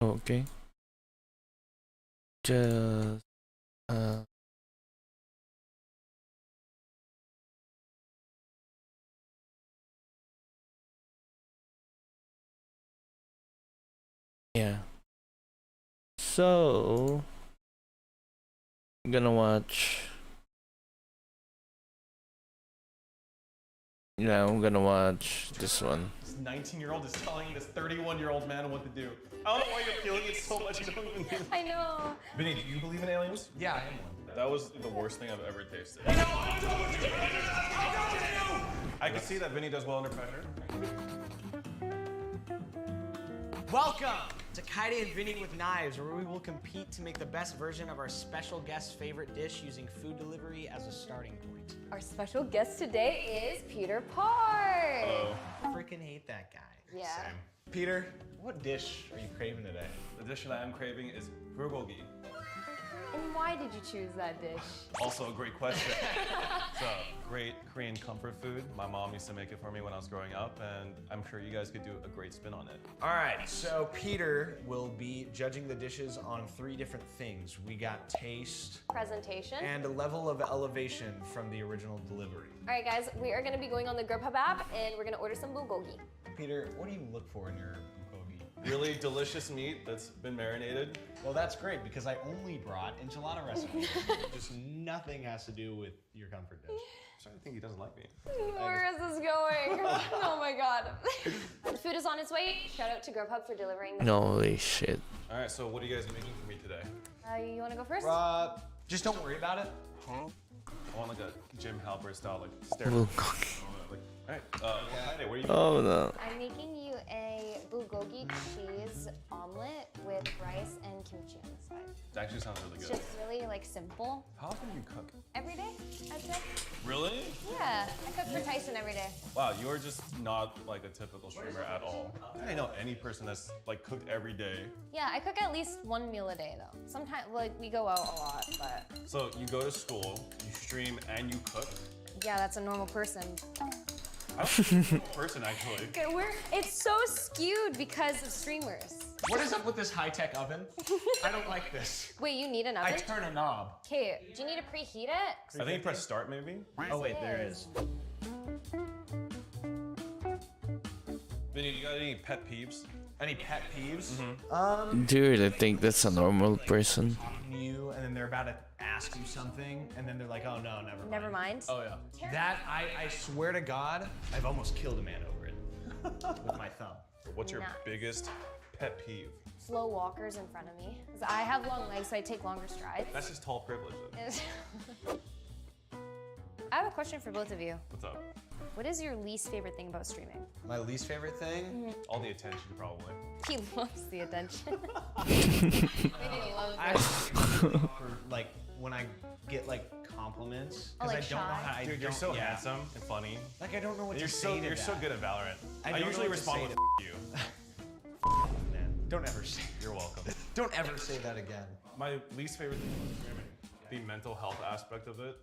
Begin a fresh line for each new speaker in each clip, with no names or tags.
Okay. Just uh yeah. So I'm gonna watch. Yeah, I'm gonna watch this one.
This 19-year-old is telling this 31-year-old man what to do. I don't know why you're feeling it so much. You don't even
I know.
Vinny, do you believe in aliens?
Yeah, I am one.
That was the worst thing I've ever tasted. I can see that Vinny does well under pressure.
Welcome to Kaide and Vinny with Knives, where we will compete to make the best version of our special guest's favorite dish using food delivery as a starting point.
Our special guest today is Peter Parr.
Hello.
I freaking hate that guy.
Yeah.
Same.
Peter, what dish are you craving today?
The dish that I am craving is bulgogi.
And why did you choose that dish?
Also a great question. It's a great Korean comfort food. My mom used to make it for me when I was growing up, and I'm sure you guys could do a great spin on it.
All right, so Peter will be judging the dishes on 3 different things. We got taste
Presentation.
and a level of elevation from the original delivery.
All right, guys, we are gonna be going on the Grubhub app, and we're gonna order some bulgogi.
Peter, what do you look for in your bulgogi?
Really delicious meat that's been marinated.
Well, that's great because I only brought enchilada recipes. Just nothing has to do with your comfort dish.
I'm starting to think he doesn't like me.
Where is this going? Oh my god. The food is on its way. Shout out to Grubhub for delivering.
Holy shit.
All right, so what are you guys making for me today?
You wanna go first?
Just don't worry about it.
I want like a Jim Halpert style, like stare.
Bulgogi.
All right, Kaide, what are you?
Oh no.
I'm making you a bulgogi cheese omelet with rice and kimchi on the side.
That actually sounds really
It's
good.
just really like simple.
How often do you cook?
Every day, I'd say.
Really?
Yeah, I cook for Tyson every day.
Wow, you're just not like a typical streamer at all. I don't know any person that's like cooked every day.
Yeah, I cook at least 1 meal a day though. Sometimes like we go out a lot, but
So you go to school, you stream, and you cook.
yeah, that's a normal person.
I'm a normal person actually.
Okay, it's so skewed because of streamers.
What is up with this high-tech oven? I don't like this.
Wait, you need an
I
oven?
turn a knob.
Okay, do you need to preheat it?
I think you press start maybe.
Oh wait, there it is.
Vinny, you got any pet peeves?
Any pet peeves?
Dude, I think that's a normal person.
You and then they're about to ask you something, and then they're like, "Oh no, never mind."
Never mind.
Oh yeah.
That I swear to God, I've almost killed a man over it with my thumb.
What's your
Nice.
biggest pet peeve?
Slow walkers in front of me. 'Cause I have long legs, so I take longer strides.
That's just tall privilege. Then.
I have a question for both of you.
What's up?
What is your least favorite thing about streaming?
My least favorite thing?
All the attention probably.
He loves the attention. He loves
I
it.
for like when I get like compliments
Oh, like
I don't know
shy?
how.
Dude, you're so handsome and funny.
Like I don't know what
You're
to
so
say to
you're
that.
so good at Valorant.
I
I
don't know
usually
what to
respond
say
with
to-
you.
Man, don't ever say.
You're welcome.
Don't ever say that again.
My least favorite thing about streaming, the mental health aspect of it,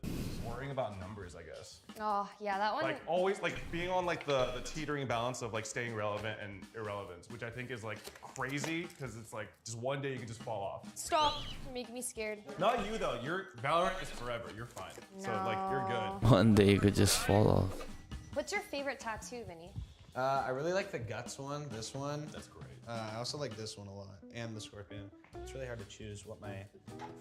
worrying about numbers, I guess.
Oh, yeah, that one.
Like always, like being on like the teetering balance of like staying relevant and irrelevance, which I think is like crazy because it's like just one day you can just fall off.
Stop. You're making me scared.
Not you though. Your Valorant is forever. You're fine. So like you're good.
One day you could just fall off.
What's your favorite tattoo, Vinny?
I really like the guts one. This one.
That's great.
I also like this one a lot, and the scorpion. It's really hard to choose what my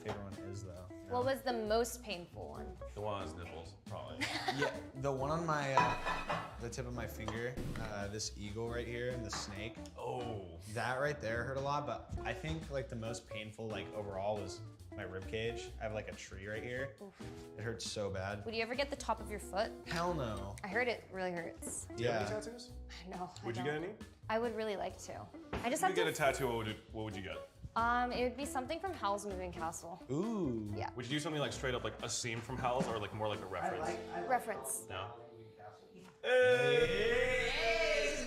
favorite one is, though.
What was the most painful one?
The one on his nipples, probably.
Yeah, the one on my, the tip of my finger, this eagle right here and the snake.
Oh.
That right there hurt a lot, but I think like the most painful like overall was my rib cage. I have like a tree right here. It hurts so bad.
Would you ever get the top of your foot?
Hell no.
I heard it really hurts.
Do you have
Yeah.
any tattoos?
I know.
Would
I
you
don't.
get any?
I would really like to. I just
If
have
you
to.
get a tattoo, what would you get?
It would be something from Howl's Moving Castle.
Ooh.
Yeah.
Would you do something like straight up like a scene from Howl's or like more like a reference?
Reference.
No. Hey!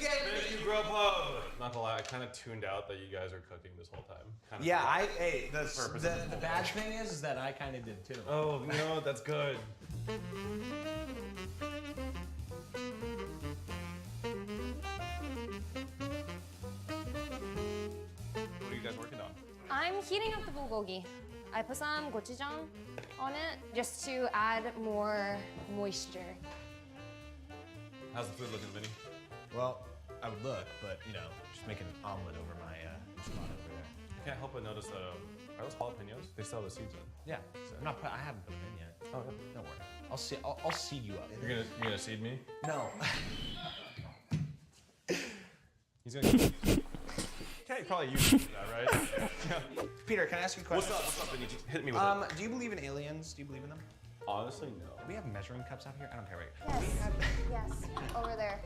Thank you, Grubhub! Not gonna lie, I kind of tuned out that you guys are cooking this whole time. Kinda
Yeah,
forgot. Purpose
the,
of the
the
whole
bad thing is that I kind of did too.
Oh, no, that's good. What are you guys working
I'm heating up the bulgogi. I put some gochujang on it just to add more moisture.
How's the food looking, Vinny?
Well, I would look, but you know, just making an omelet over my enchilada over there.
I can't help but notice that, are those jalapenos? They still have the seeds in.
Yeah, so I haven't put them in yet.
Oh, yeah.
Don't worry. I'll seed you up.
You're gonna seed me?
No.
He's gonna. Can't probably use that, right? Yeah.
Peter, can I ask you a question?
What's up, Vinny? Hit me with it.
Do you believe in aliens? Do you believe in them?
Honestly, no.
Do we have measuring cups out here? I don't care, right?
Yes, over there.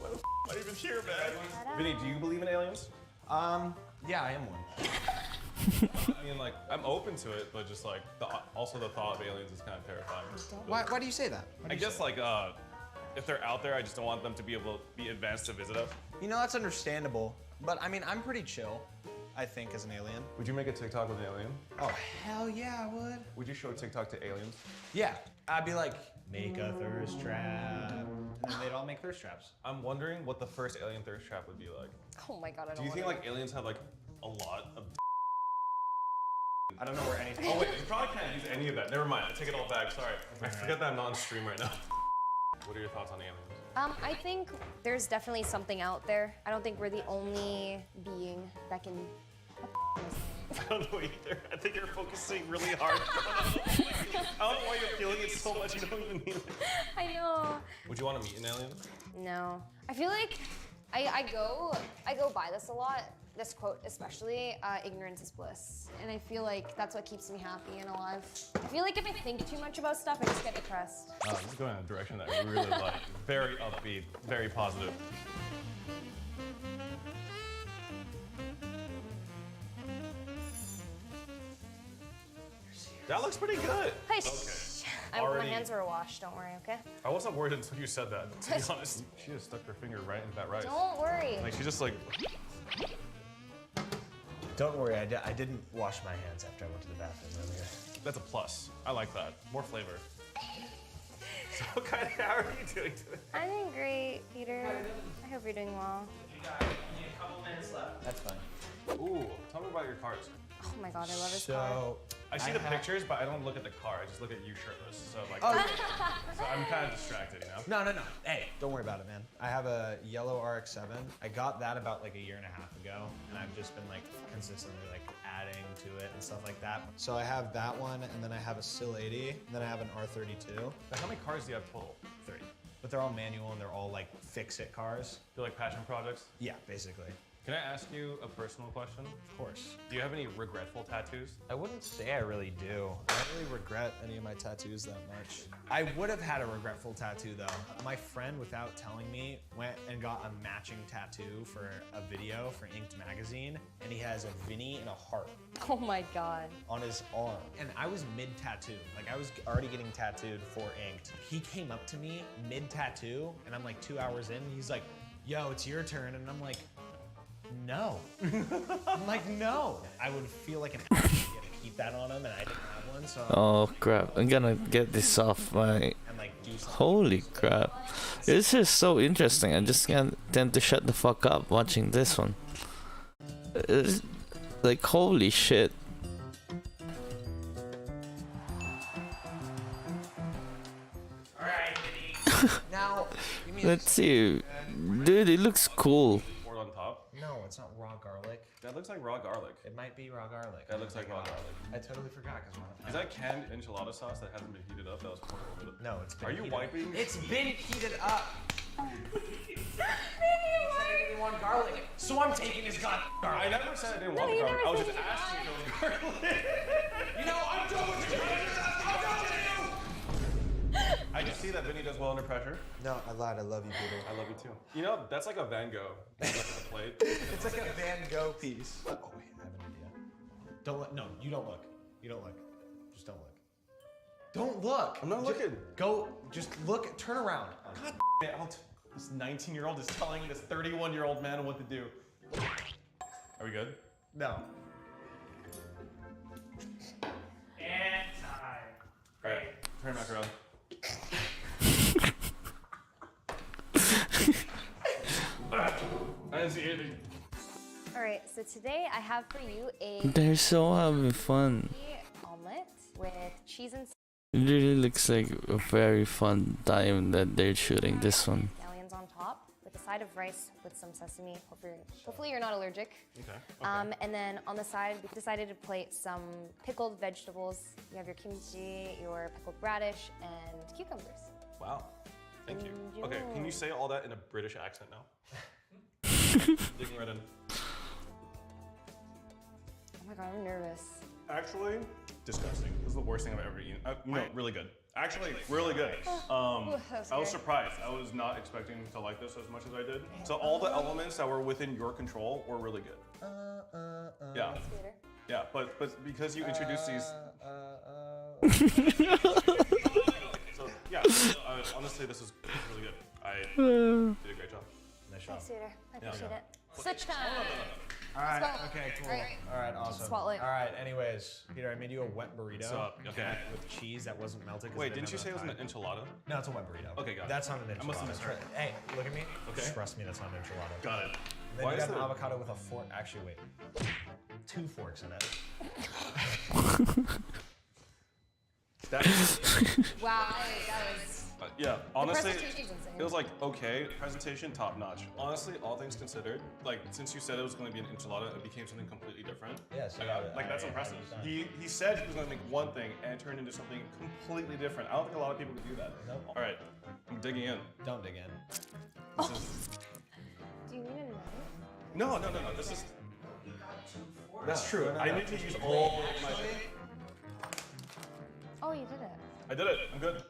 Not even here, man. Vinny, do you believe in aliens?
Yeah, I am one.
I mean, like, I'm open to it, but just like, also the thought of aliens is kind of terrifying.
Why do you say that?
I guess like, if they're out there, I just don't want them to be able to be advanced to visit us.
You know, that's understandable. But I mean, I'm pretty chill, I think, as an alien.
Would you make a TikTok with an alien?
Oh, hell yeah, I would.
Would you show TikTok to aliens?
Yeah, I'd be like, make a thirst trap. And then they'd all make thirst traps.
I'm wondering what the first alien thirst trap would be like.
Oh my god, I don't
Do you think
wanna-
like aliens have like a lot of?
I don't know where anything.
Oh wait, you probably can't use any of that. Never mind. I take it all back. Sorry. I forget that I'm not on stream right now. What are your thoughts on aliens?
I think there's definitely something out there. I don't think we're the only being that can.
I don't know either. I think you're focusing really hard. I don't know why you're feeling it so much. You don't even mean it.
I know.
Would you want to meet an alien?
No. I feel like I go by this a lot. This quote especially, ignorance is bliss. And I feel like that's what keeps me happy and alive. I feel like if I think too much about stuff, I just get depressed.
This is going in a direction that I really like. Very upbeat, very positive. That looks pretty good.
Hey,
Okay.
my
Already-
hands were washed, don't worry, okay?
I wasn't worried until you said that, to be honest. She just stuck her finger right into that rice.
Don't worry.
Like, she just like,
Don't worry, I didn't wash my hands after I went to the bathroom earlier.
that's a plus. I like that. More flavor. So, kind of, how are you doing today?
I'm doing great, Peter. I hope you're doing well.
That's fine.
Ooh, tell me about your cars.
Oh my god, I love his car.
So,
I see the pictures, but I don't look at the car. I just look at you shirtless. So like, so I'm kind of distracted, you know?
No. Hey, don't worry about it, man. I have a yellow RX-7. I got that about like a year and a half ago, and I've just been like consistently like adding to it and stuff like that. So I have that one, and then I have a SIL 80, and then I have an R32.
Now, how many cars do you have total?
30. But they're all manual and they're all like fix-it cars.
They're like passion projects.
Yeah, basically.
Can I ask you a personal question?
Of course.
Do you have any regretful tattoos?
I wouldn't say I really do. I don't really regret any of my tattoos that much. I would have had a regretful tattoo though. My friend, without telling me, went and got a matching tattoo for a video for Inked magazine, and he has a Vinny and a heart
Oh my god.
on his arm. And I was mid-tattoo. Like I was already getting tattooed for Inked. He came up to me mid-tattoo, and I'm like 2 hours in, and he's like, yo, it's your turn. And I'm like, no. I'm like, no. I would feel like an ass to keep that on him, and I didn't have one, so
Oh crap, I'm gonna get this off my...
and like do something.
Holy crap. This is so interesting. I just can't tend to shut the fuck up watching this one. It's like, holy shit.
Alright, now, give me
Let's see. Dude, it looks cool.
Board on top.
No, it's not raw garlic.
That looks like raw garlic.
It might be raw garlic.
That looks like raw garlic.
I totally forgot because
Is that canned enchilada sauce that hasn't been heated up? That was poured over the...
no, it's been
Are you
heated.
wiping?
It's been heated up. He said I didn't want garlic, so I'm taking his
I
garlic.
never said I didn't want the
you
garlic.
never
I was
said
just
you
asking if it was garlic.
You know, I'm done with you. I'm done with you.
I just see that Vinny does well under pressure.
No, I lied. I love you, Peter.
I love you too. You know, that's like a Van Gogh. Look at the plate.
It's like a Van Gogh piece. Oh wait, I have an idea. Don't look. No, you don't look. You don't look. Just don't look. Don't look.
I'm not looking.
Go. Just look. Turn around.
God damn it. This 19-year-old is telling this 31-year-old man what to do. Are we good?
No.
All right, turn back around. I didn't see anything.
All right, so today I have for you a
They're so having fun.
omelet with cheese and
It really looks like a very fun time that they're shooting this one.
scallions on top with a side of rice with some sesame. Hopefully you're not allergic.
Okay.
And then on the side, we decided to plate some pickled vegetables. You have your kimchi, your pickled radish, and cucumbers.
Wow. Thank you. Okay, can you say all that in a British accent now? Digging right in.
Oh my god, I'm nervous.
Actually, disgusting. This is the worst thing I've ever eaten. No, really good. Actually, really good.
That's
I was
good.
surprised. I was not expecting to like this as much as I did. So all the elements that were within your control were really good. Yeah,
Theater.
yeah. But because you introduced these, so yeah. Honestly, this is really good. I did a great job.
Nice job.
Thanks, Theater. I appreciate
yeah.
it. Switch time.
All right.
Spotlight.
Okay. Cool.
All right.
All right. Awesome.
Spotlight.
All right. Anyways, Peter, I made you a wet burrito.
So, okay.
With cheese that wasn't melted. 'cause I
Wait, didn't you
have
say it was an
enough time.
enchilada?
No, it's a wet burrito.
Okay, got it.
That's not an enchilada.
I must have misheard.
Hey, look at me.
Okay.
Trust me, that's not an enchilada.
Got it.
Then
Why
you
is
got an
there-
avocado with a fork. Actually, wait. 2 forks in it.
That,
Wow, that was.
yeah, honestly,
presentation's insane.
it was like okay, presentation top notch. Honestly, all things considered, like since you said it was going to be an enchilada, it became something completely different.
Yes.
Like that's impressive. He said he was going to make one thing and it turned into something completely different. I don't think a lot of people could do that.
Nope.
All right, I'm digging in.
Don't dig in.
This is,
Do you need a knife?
no. This is. That's true. I need to use all my.
Oh, you did it.
I did it. I'm good.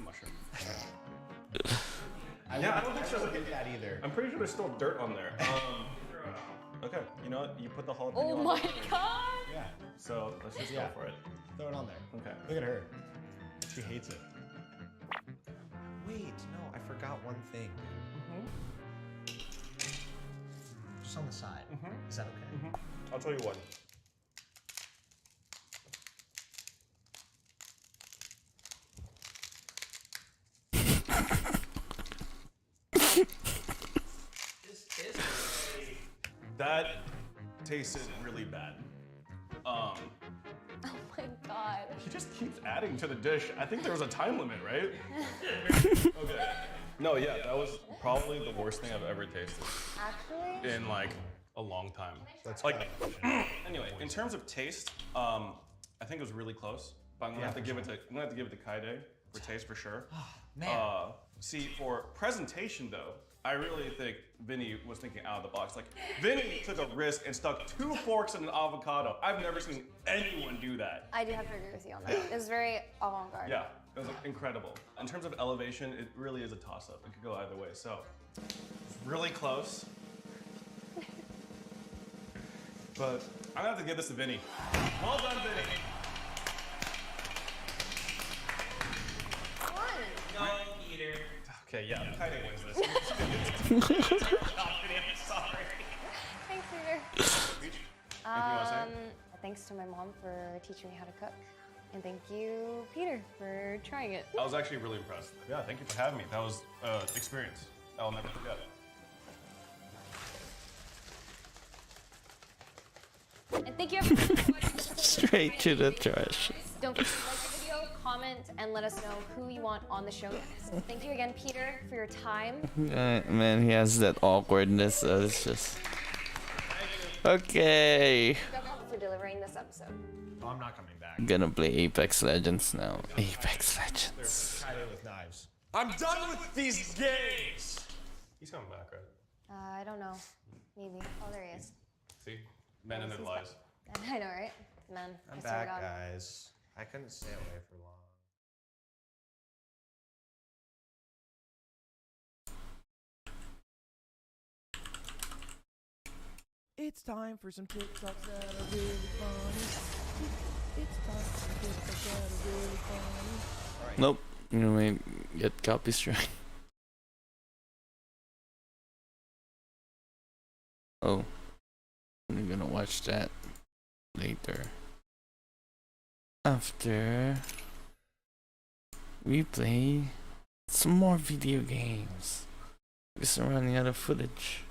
Mushroom. Yeah, I don't think so.
Did that either.
I'm pretty sure there's still dirt on there. Okay, you know what? You put the jalapeno
Oh
on
my
there.
god!
Yeah.
So let's just
Yeah.
go for it.
Throw it on there.
Okay.
Look at her. She hates it. Wait, no, I forgot one thing. Just on the side. Is that okay?
I'll tell you what. That tasted really bad.
Oh my god.
He just keeps adding to the dish. I think there was a time limit, right? Okay. No, yeah, that was probably the worst thing I've ever tasted
Actually?
in like a long time.
That's
Like, anyway, in terms of taste, I think it was really close. But I'm gonna have to give it to Kaide for taste for sure.
Man.
See, for presentation though, I really think Vinny was thinking out of the box. Like, Vinny took a risk and stuck 2 forks in an avocado. I've never seen anyone do that.
I do have to agree with you on that. It was very avant-garde.
Yeah, it was like, incredible. In terms of elevation, it really is a toss-up. It could go either way. So, it's really close. But I'm gonna have to give this to Vinny. Well done, Vinny.
Fun.
Okay, yeah, Kaide wins this. Sorry.
Thanks, Peter.
Anything you want to say?
Thanks to my mom for teaching me how to cook. And thank you, Peter, for trying it.
I was actually really impressed. Yeah, thank you for having me. That was experience I'll never forget.
And thank you everyone for watching this episode.
Straight to the trash.
Don't forget to like the video, comment, and let us know who you want on the show next. Thank you again, Peter, for your time.
Man, he has that awkwardness. It's just. Okay.
For delivering this episode.
Oh, I'm not coming back.
I'm gonna play Apex Legends now. Apex Legends.
Friday with knives. I'm done with these games!
He's coming back, right?
I don't know. Maybe. Oh, there he is.
See? Men and their lies.
I know, right? Man, I
I'm
swear to
back,
God.
guys. I couldn't stay away for long.
It's time for some TikToks that are really funny. It's time for some TikToks that are really funny.
Nope. You might get copy strike. Oh. I'm gonna watch that later. After we play some more video games. Just running out of footage.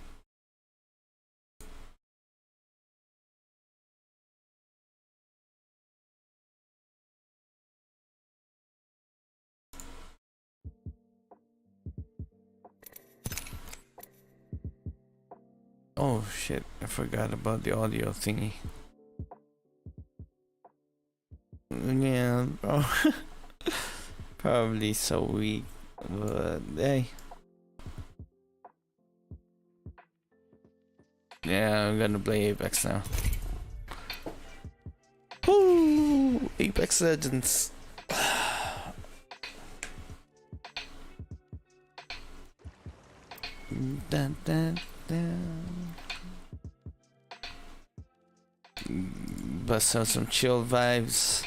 Oh shit, I forgot about the audio thingy. Yeah, bro. Probably so weak, but hey. Yeah, I'm gonna play Apex now. Woo! Apex Legends. Dun, dun, dun. Bust out some chill vibes.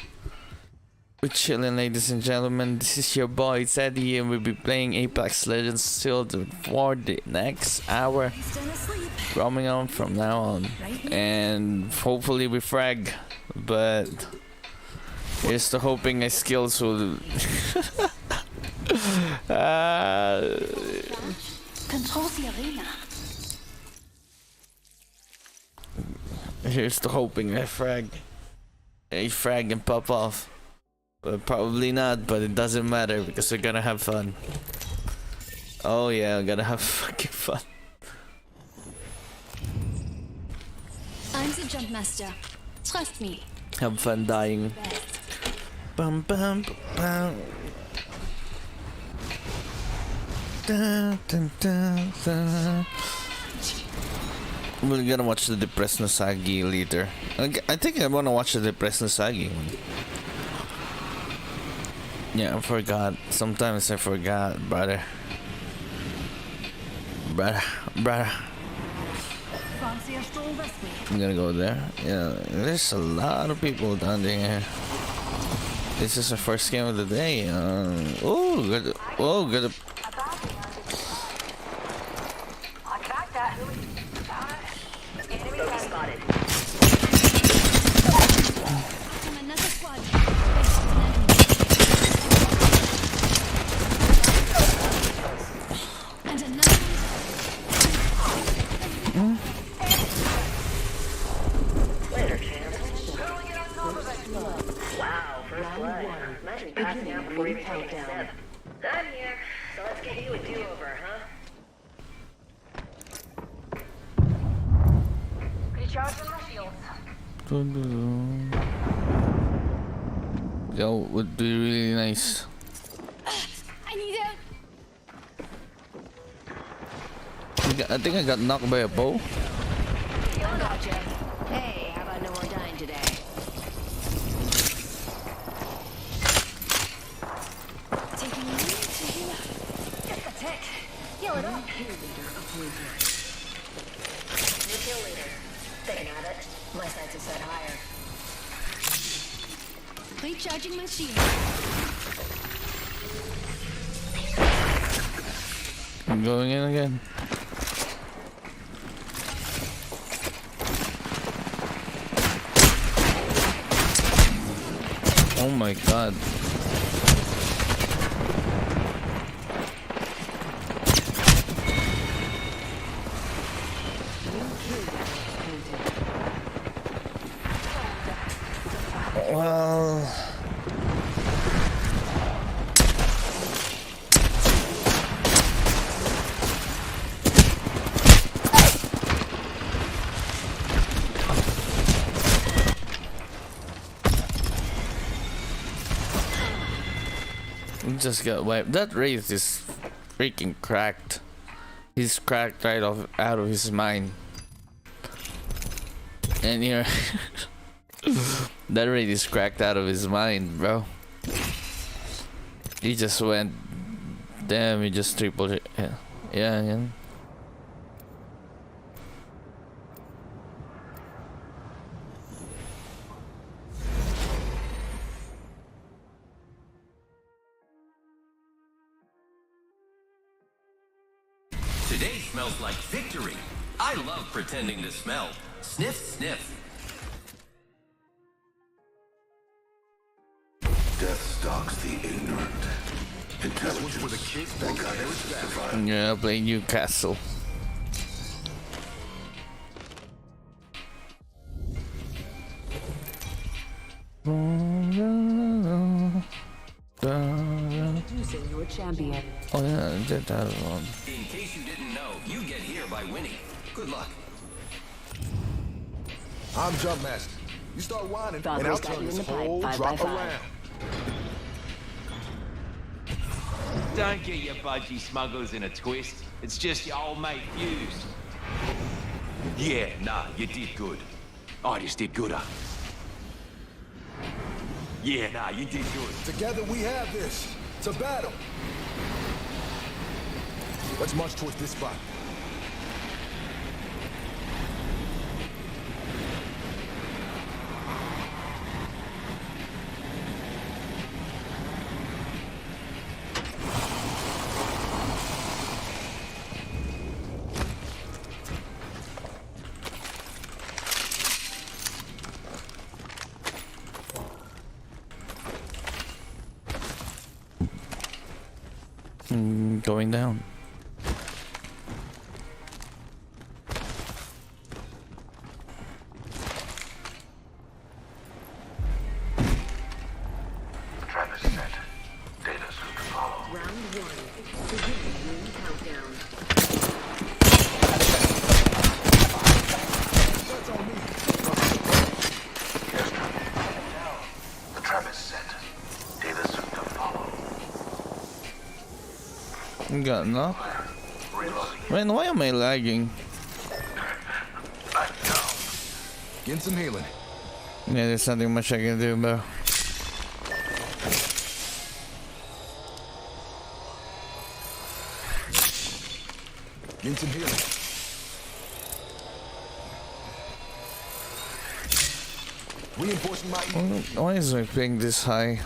We're chilling, ladies and gentlemen. This is your boy Zeddy, and we'll be playing Apex Legends till for the next hour. Roaming on from now on, and hopefully we frag. But here's to hoping my skills will.
Control the arena.
Here's to hoping I frag and pop off. But probably not, but it doesn't matter because we're gonna have fun. Oh yeah, we're gonna have fucking fun.
I'm the jump master. Trust me.
Have fun dying. Bum bum bum. Dun, dun, dun, dun. We're gonna watch the Depressed Nasagi later. I think I wanna watch the Depressed Nasagi one. Yeah, I forgot. Sometimes I forgot, brother. I'm gonna go there. Yeah, there's a lot of people down there. This is the first game of the day. Oh, good. Oh, good.
Another squad. And another.
Later, champ. Wow, first blood. Imagine passing out before you take a step. I'm here, so let's get you a do-over, huh? Recharging my shields.
Yo, would be really nice.
I need help.
I think I got knocked by a bow.
Gotcha. Hey, how about no more dying today?
Taking a minute to heal up.
Just a tick. Heal it up. New kill leader. Thinking at it. My sights are set higher.
Recharging my shield.
I'm going in again. Oh my god. Well, we just got wiped. That Wraith is freaking cracked. He's cracked right out of his mind. And here, that Wraith is cracked out of his mind, bro. He just went. Damn, he just tripled it. Yeah.
Today smells like victory. I love pretending to smell. Sniff, sniff.
Death stalks the ignorant. Intelligence
Yeah, play Newcastle.
Introducing your champion.
Oh yeah, I did that one.
In case you didn't know, you get here by winning. Good luck.
I'm Jump Master. You start whining, and
Falco's
I'll
got
turn
you in
this
the pipe,
whole
5
drop
by 5.
around.
Don't get your budgie smugglers in a twist. It's just your old mate Fuse. Yeah, nah, you did good. I just did gooder. Yeah, nah, you did good.
Together we have this. It's a battle. Let's march towards this spot.
Going down.
Travis set. Data soon to follow.
Round 1. Beginning ring countdown.
That's on me.
The Travis set. Data soon to follow.
Got enough.
Reloading.
Man, why am I lagging?
I'm down.
Getting some healing.
Yeah, there's nothing much I can do, bro.
Getting some healing. Reinforcing my...
Why is my ping this high?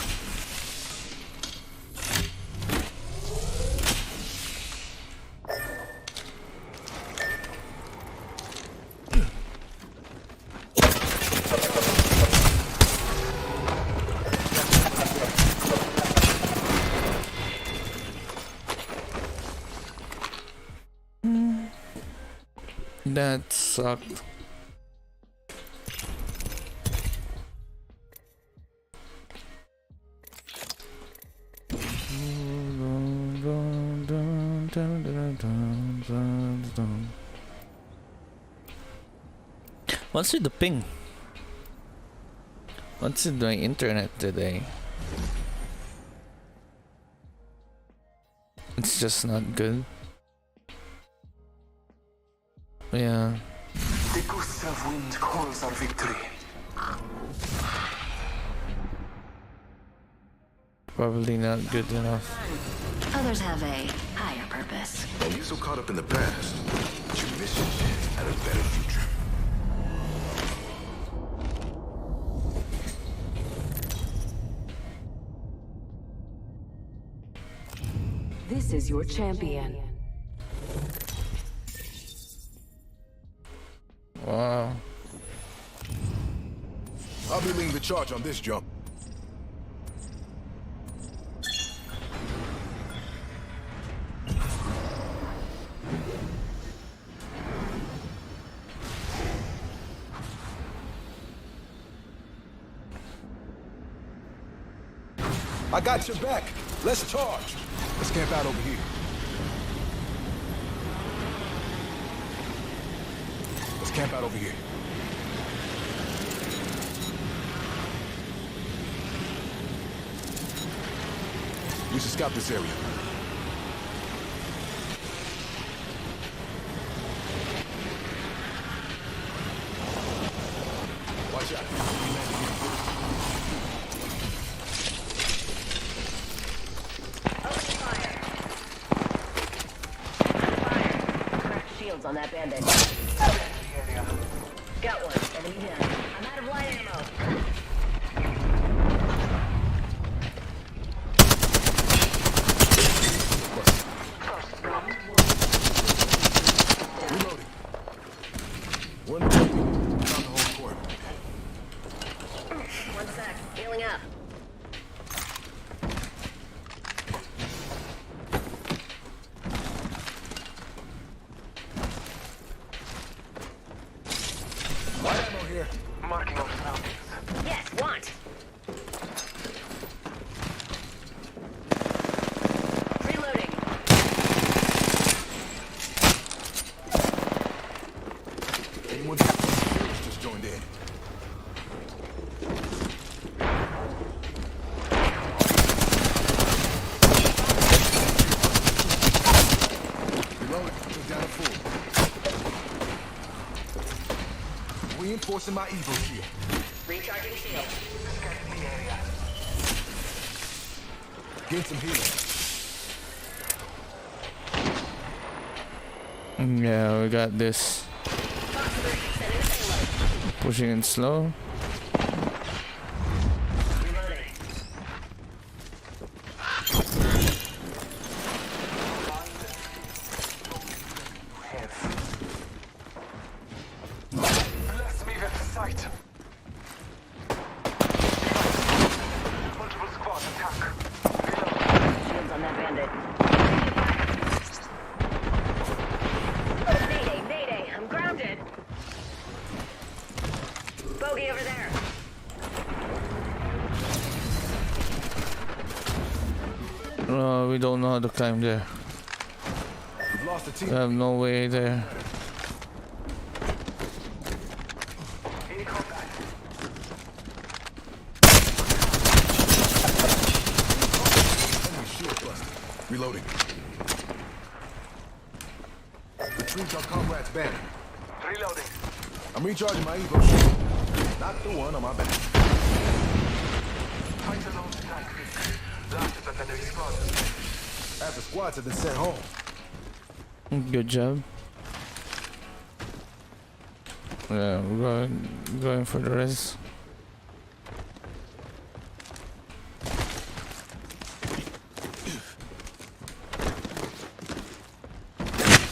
That sucked. What's with the ping? What's with my internet today? It's just not good. Yeah.
The gust of wind calls our victory.
Probably not good enough.
Others have a higher purpose.
Don't get so caught up in the past. You miss your chance at a better future.
This is your champion.
Wow.
I'll be leading the charge on this jump. I got your back. Let's charge. Let's camp out over here. Let's camp out over here. We should scout this area. Watch out. We landed here.
Shields on that bandit. Got one. Enemy down. I'm out of light ammo.
Reloading. One more. Found the whole court.
One sec. Healing up.
Marking our surroundings.
Yes, want. Reloading.
Anyone just joined in. Reloading. Took down a fool. Reinforcing my Evo shield.
Recharging shield.
Scanning the area.
Get some healing.
Yeah, we got this. Pushing in slow.
Reloading.
Bless me with sight. Multiple squads attack.
Shields on that bandit. Mayday, mayday, I'm grounded. Bogey over there.
We don't know how to climb there.
We've lost a
We
team.
have no way there.
In combat.
Enemy shield busted. Reloading. Retrieved our comrade's banner.
Reloading.
I'm recharging my Evo shield. Not the one on my back.
Fight alone tonight. That is an enemy squad.
Half the squads have been sent home.
Good job. Yeah, we're going for the rest.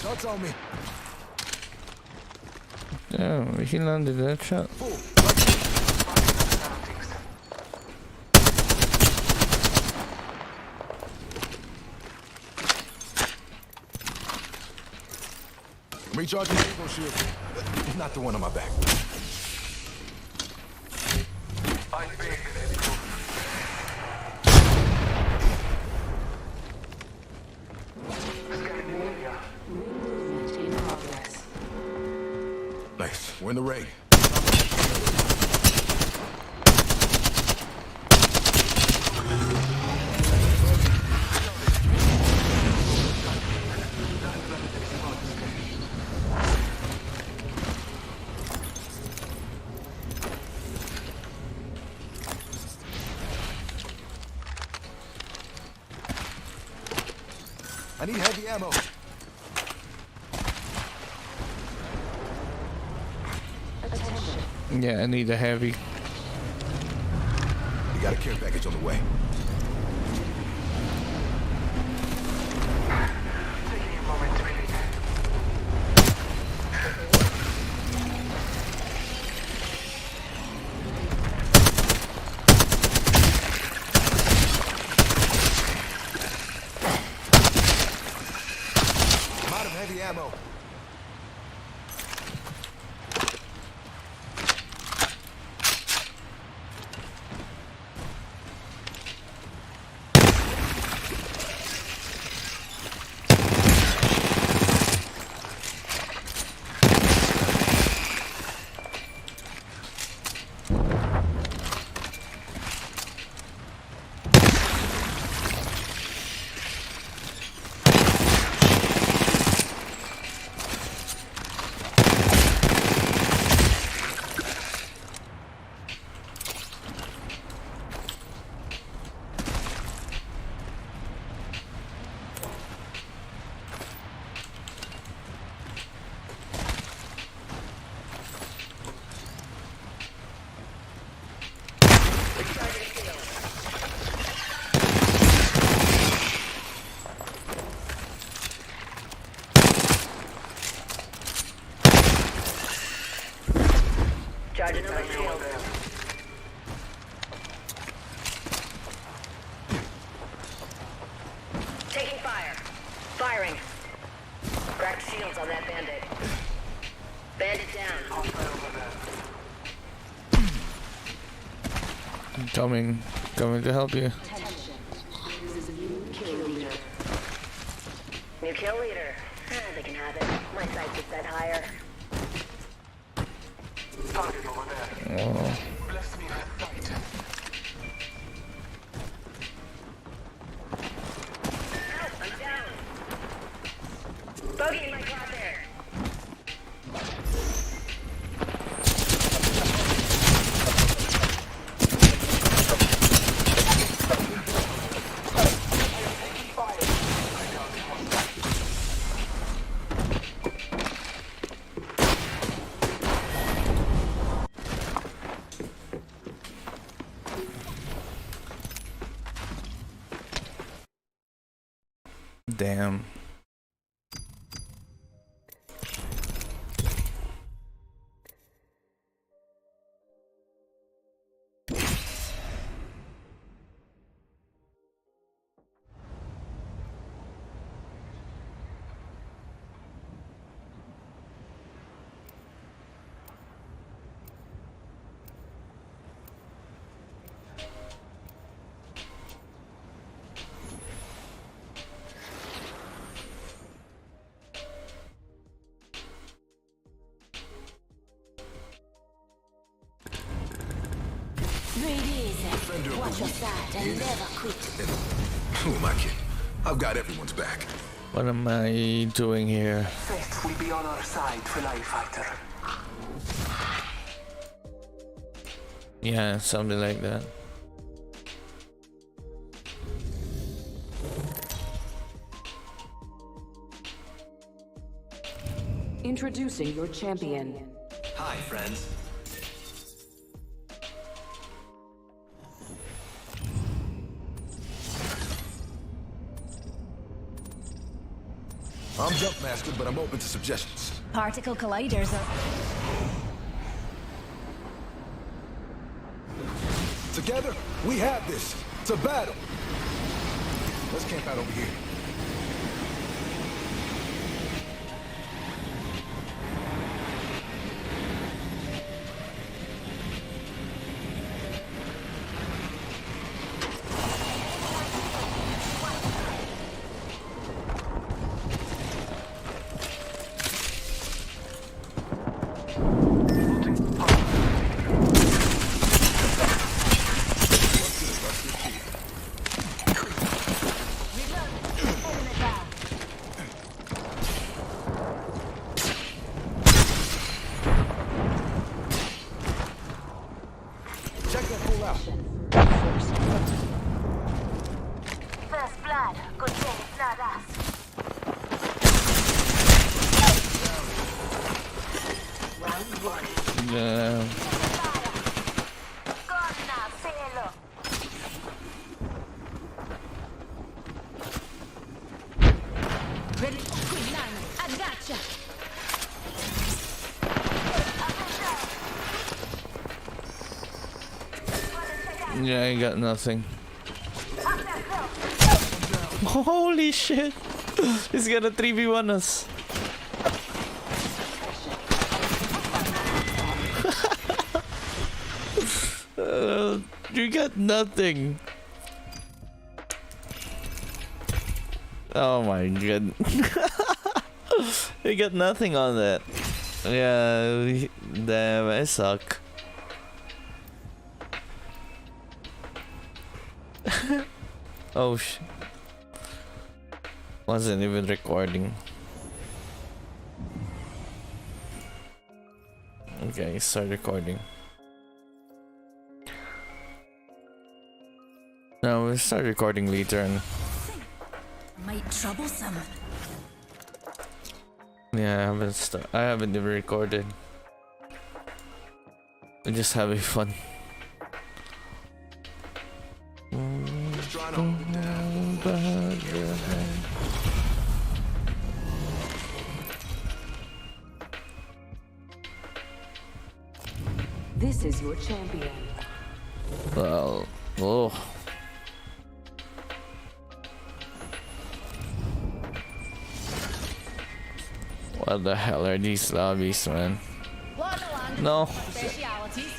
Shots on me.
Damn, he landed that shot.
Fool. I'm recharging the Evo shield. Not the one on my back.
I'm big and heavy close. Scanning the area.
Nice. We're in the raid. I need heavy ammo.
Yeah, I need a heavy.
You got a care package on the way.
Taking a moment to read.
I'm out of heavy ammo.
Charging on my shield. Taking fire. Firing. Cracked shields on that bandit. Bandit down.
Hostile over there.
Coming to help you.
New kill leader. They can have it. My sights is set higher.
Target over there.
Oh.
Bless me with sight.
I'm down. Bogey in my crosshair.
Damn.
Watch your side and never quit.
Who am I kidding? I've got everyone's back.
What am I doing here?
Faith will be on our side, Fly Fighter.
Yeah, something like that.
Introducing your champion.
Hi, friends.
I'm Jumpmaster, but I'm open to suggestions.
Particle colliders are...
Together, we have this. It's a battle. Let's camp out over here.
First blood. Good thing it's not us. Round one.
Yeah.
Gone now, sailor.
Ready? Good line. I gotcha.
Yeah, I got nothing. Holy shit! He's gonna 3v1 us. You got nothing. Oh my god. You got nothing on that. Yeah, damn, I suck. Oh sh. Wasn't even recording. Okay, start recording. No, we'll start recording later and
Might troublesome.
yeah, I haven't even recorded. We're just having fun.
Just trying to hold it down.
This is your champion.
Well, oh. What the hell are these lobbies, man? No.
Specialities.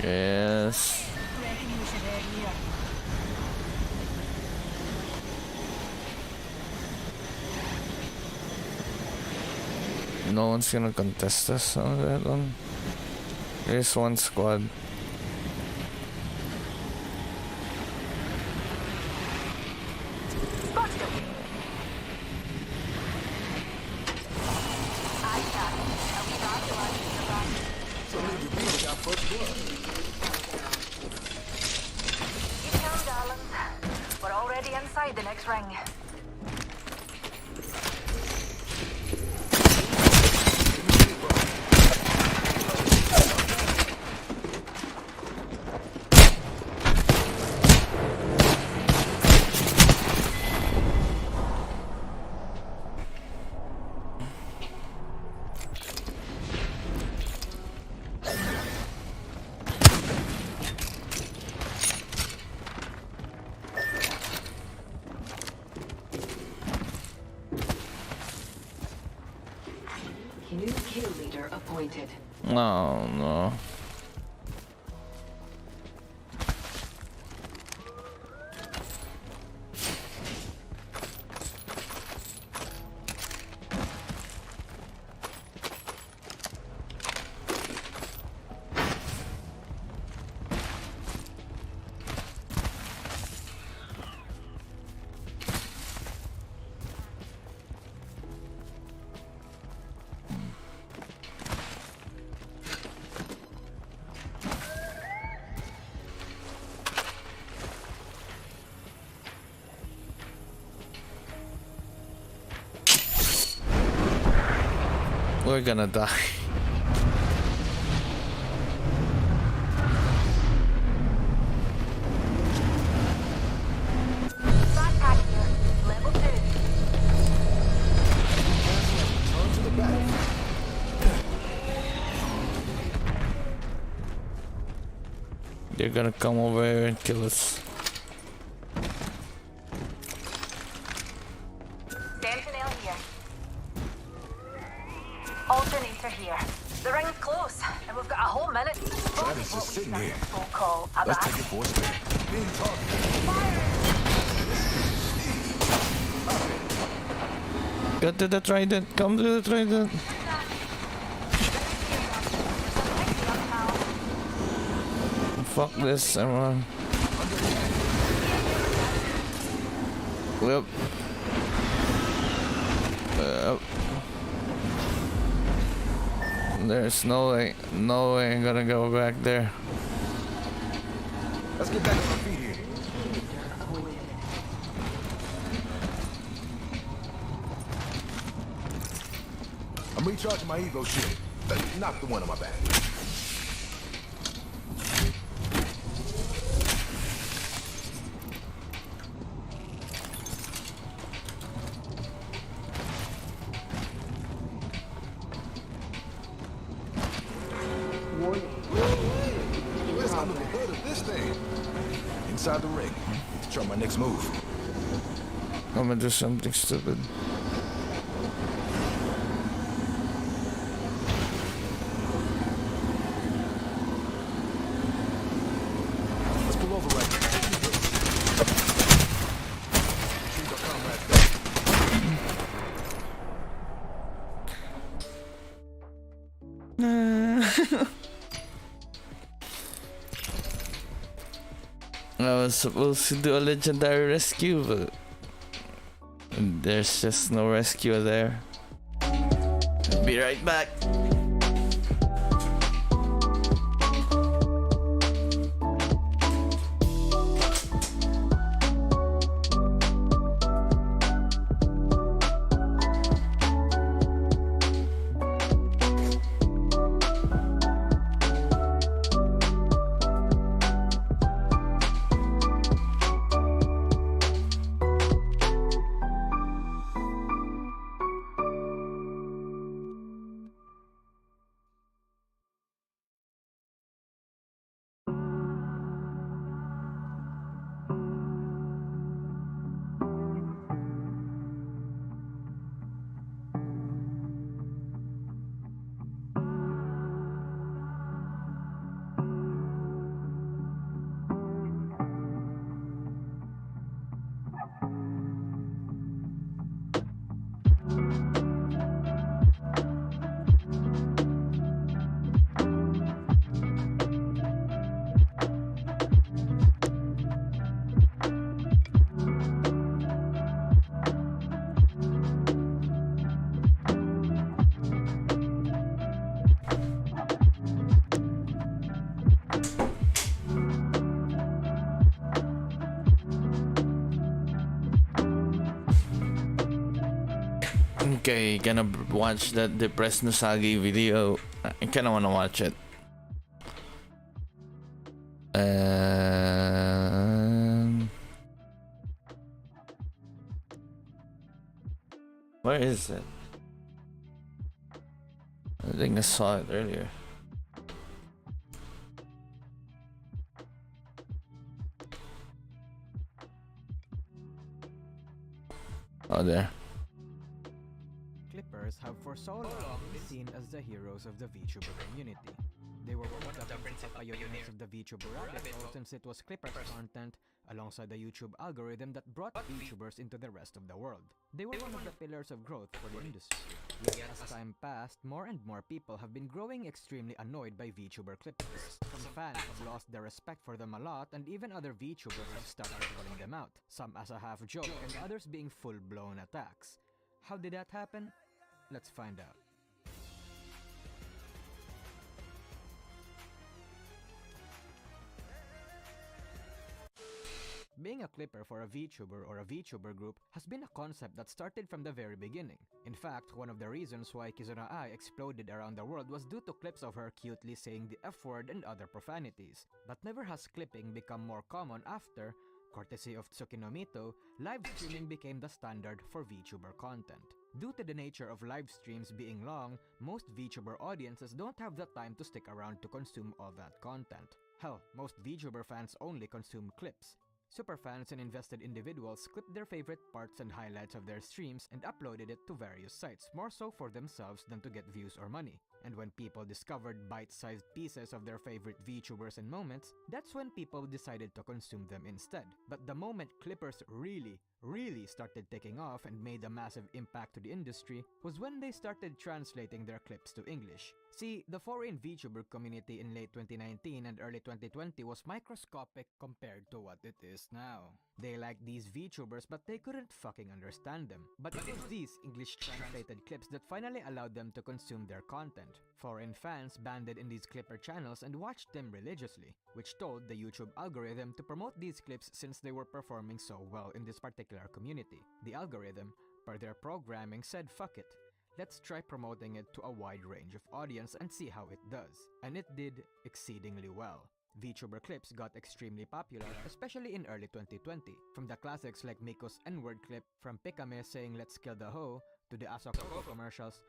Yes. No one's gonna contest us on that one. There's one squad.
Keep down, darlings. We're already inside the next ring.
New kill leader appointed.
Oh no. We're gonna die.
Backpack here. Level 2.
Turn to the back.
They're gonna come over here and kill us.
Sentinel here. Alternator here. The ring's close, and we've got a whole minute.
Travis is sitting here.
We'll call a
Let's
back.
take it for a spin. Being targeted.
Go to the trident. Come to the trident. Fuck this, everyone. Yep. There's no way I'm gonna go back there.
Let's get back on our feet here. I'm recharging my Evo shield. Knock the one on my back. Let's go to the hood of this thing. Inside the ring. Try my next move.
I'm gonna do something stupid.
Let's pull over right now. Leave our comrades back.
I was supposed to do a legendary rescue, but there's just no rescue there. Be right back. Okay, gonna watch that Depressed Nusagi video. I kinda wanna watch it. Where is it? I think I saw it earlier. Oh, there.
Clippers have for so long been seen as the heroes of the VTuber community. They were one of the principal pioneers of the VTuber rabbit hole since it was Clippers content alongside the YouTube algorithm that brought VTubers into the rest of the world. They were one of the pillars of growth for the industry. Yet as time passed, more and more people have been growing extremely annoyed by VTuber Clippers. Some fans have lost their respect for them a lot, and even other VTubers have started calling them out, some as a half joke and others being full-blown attacks. How did that happen? Let's find out. Being a clipper for a VTuber or a VTuber group has been a concept that started from the very beginning. In fact, one of the reasons why Kizuna Ai exploded around the world was due to clips of her cutely saying the F word and other profanities. But never has clipping become more common after, courtesy of Tsukinomito, live streaming became the standard for VTuber content. Due to the nature of live streams being long, most VTuber audiences don't have the time to stick around to consume all that content. Hell, most VTuber fans only consume clips. Superfans and invested individuals clipped their favorite parts and highlights of their streams and uploaded it to various sites, more so for themselves than to get views or money. And when people discovered bite-sized pieces of their favorite VTubers and moments, that's when people decided to consume them instead. But the moment clippers really started taking off and made a massive impact to the industry was when they started translating their clips to English. See, the foreign VTuber community in late 2019 and early 2020 was microscopic compared to what it is now. They liked these VTubers but they couldn't fucking understand them. But it was these English translated clips that finally allowed them to consume their content. Foreign fans banded in these clipper channels and watched them religiously, which told the YouTube algorithm to promote these clips since they were performing so well in this particular community. The algorithm, per their programming, said fuck it. Let's try promoting it to a wide range of audience and see how it does. And it did exceedingly well. VTuber clips got extremely popular, especially in early 2020. From the classics like Miko's N-word clip, from Pikame saying let's kill the hoe, to the Asako commercials,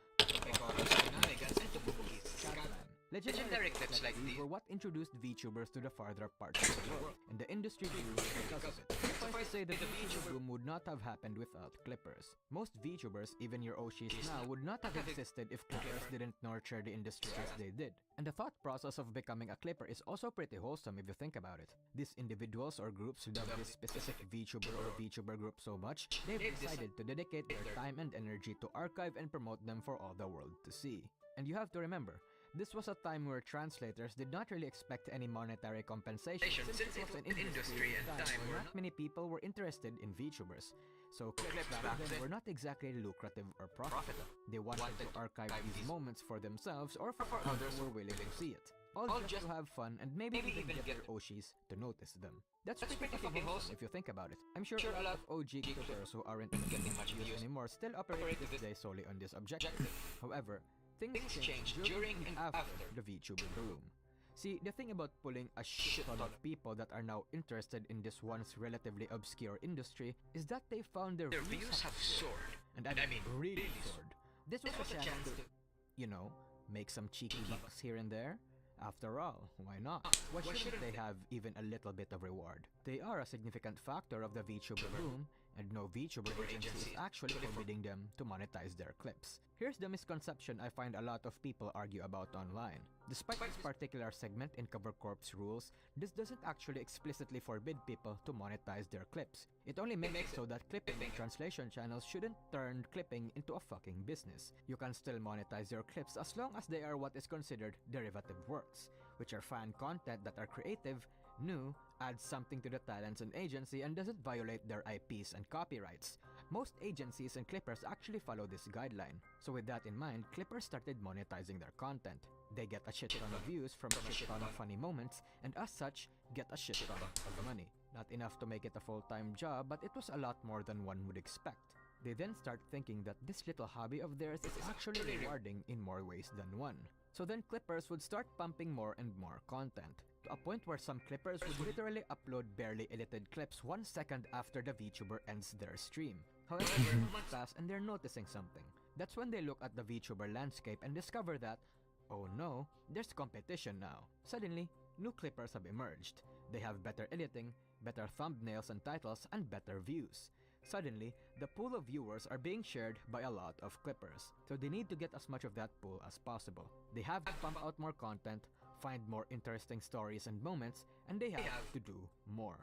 Legendary clips like these were what introduced VTubers to the farther parts of the world, and the industry grew because of it. Suffice to say that the VTuber boom would not have happened without clippers. Most VTubers, even your Oshis now, would not have existed if clippers didn't nurture the industry as they did. And the thought process of becoming a clipper is also pretty wholesome if you think about it. These individuals or groups love this specific VTuber or VTuber group so much, they've decided to dedicate their time and energy to archive and promote them for all the world to see. And you have to remember, this was a time where translators did not really expect any monetary compensation since it was an industry and time where not many people were interested in VTubers. So clips back then were not exactly lucrative or profitable. They wanted to archive these moments for themselves or for others who were willing to see it. All just to have fun and maybe even get their Oshis to notice them. That's pretty fucking wholesome if you think about it. I'm sure a lot of OG clippers who aren't getting much views anymore still operate this day solely on this objective. However, things changed during and after the VTuber boom. See, the thing about pulling a shit ton of people that are now interested in this once relatively obscure industry is that they found their views have soared. And I mean really soared. This was a chance to, you know, make some cheeky bucks here and there. After all, why not? Why shouldn't they have even a little bit of reward? They are a significant factor of the VTuber boom, and no VTuber agency is actually forbidding them to monetize their clips. Here's the misconception I find a lot of people argue about online. Despite this particular segment in Cover Corp's rules, this doesn't actually explicitly forbid people to monetize their clips. It only makes it so that clipping and translation channels shouldn't turn clipping into a fucking business. You can still monetize your clips as long as they are what is considered derivative works, which are fan content that are creative, new, adds something to the talents and agency, and doesn't violate their IPs and copyrights. Most agencies and clippers actually follow this guideline. So with that in mind, clippers started monetizing their content. They get a shit ton of views from a shit ton of funny moments, and as such, get a shit ton of money. Not enough to make it a full-time job, but it was a lot more than one would expect. They then start thinking that this little hobby of theirs is actually rewarding in more ways than one. So then clippers would start pumping more and more content, to a point where some clippers would literally upload barely edited clips 1 second after the VTuber ends their stream. However, months pass and they're noticing something. That's when they look at the VTuber landscape and discover that, oh no, there's competition now. Suddenly, new clippers have emerged. They have better editing, better thumbnails and titles, and better views. Suddenly, the pool of viewers are being shared by a lot of clippers, so they need to get as much of that pool as possible. They have to pump out more content, find more interesting stories and moments, and they have to do more.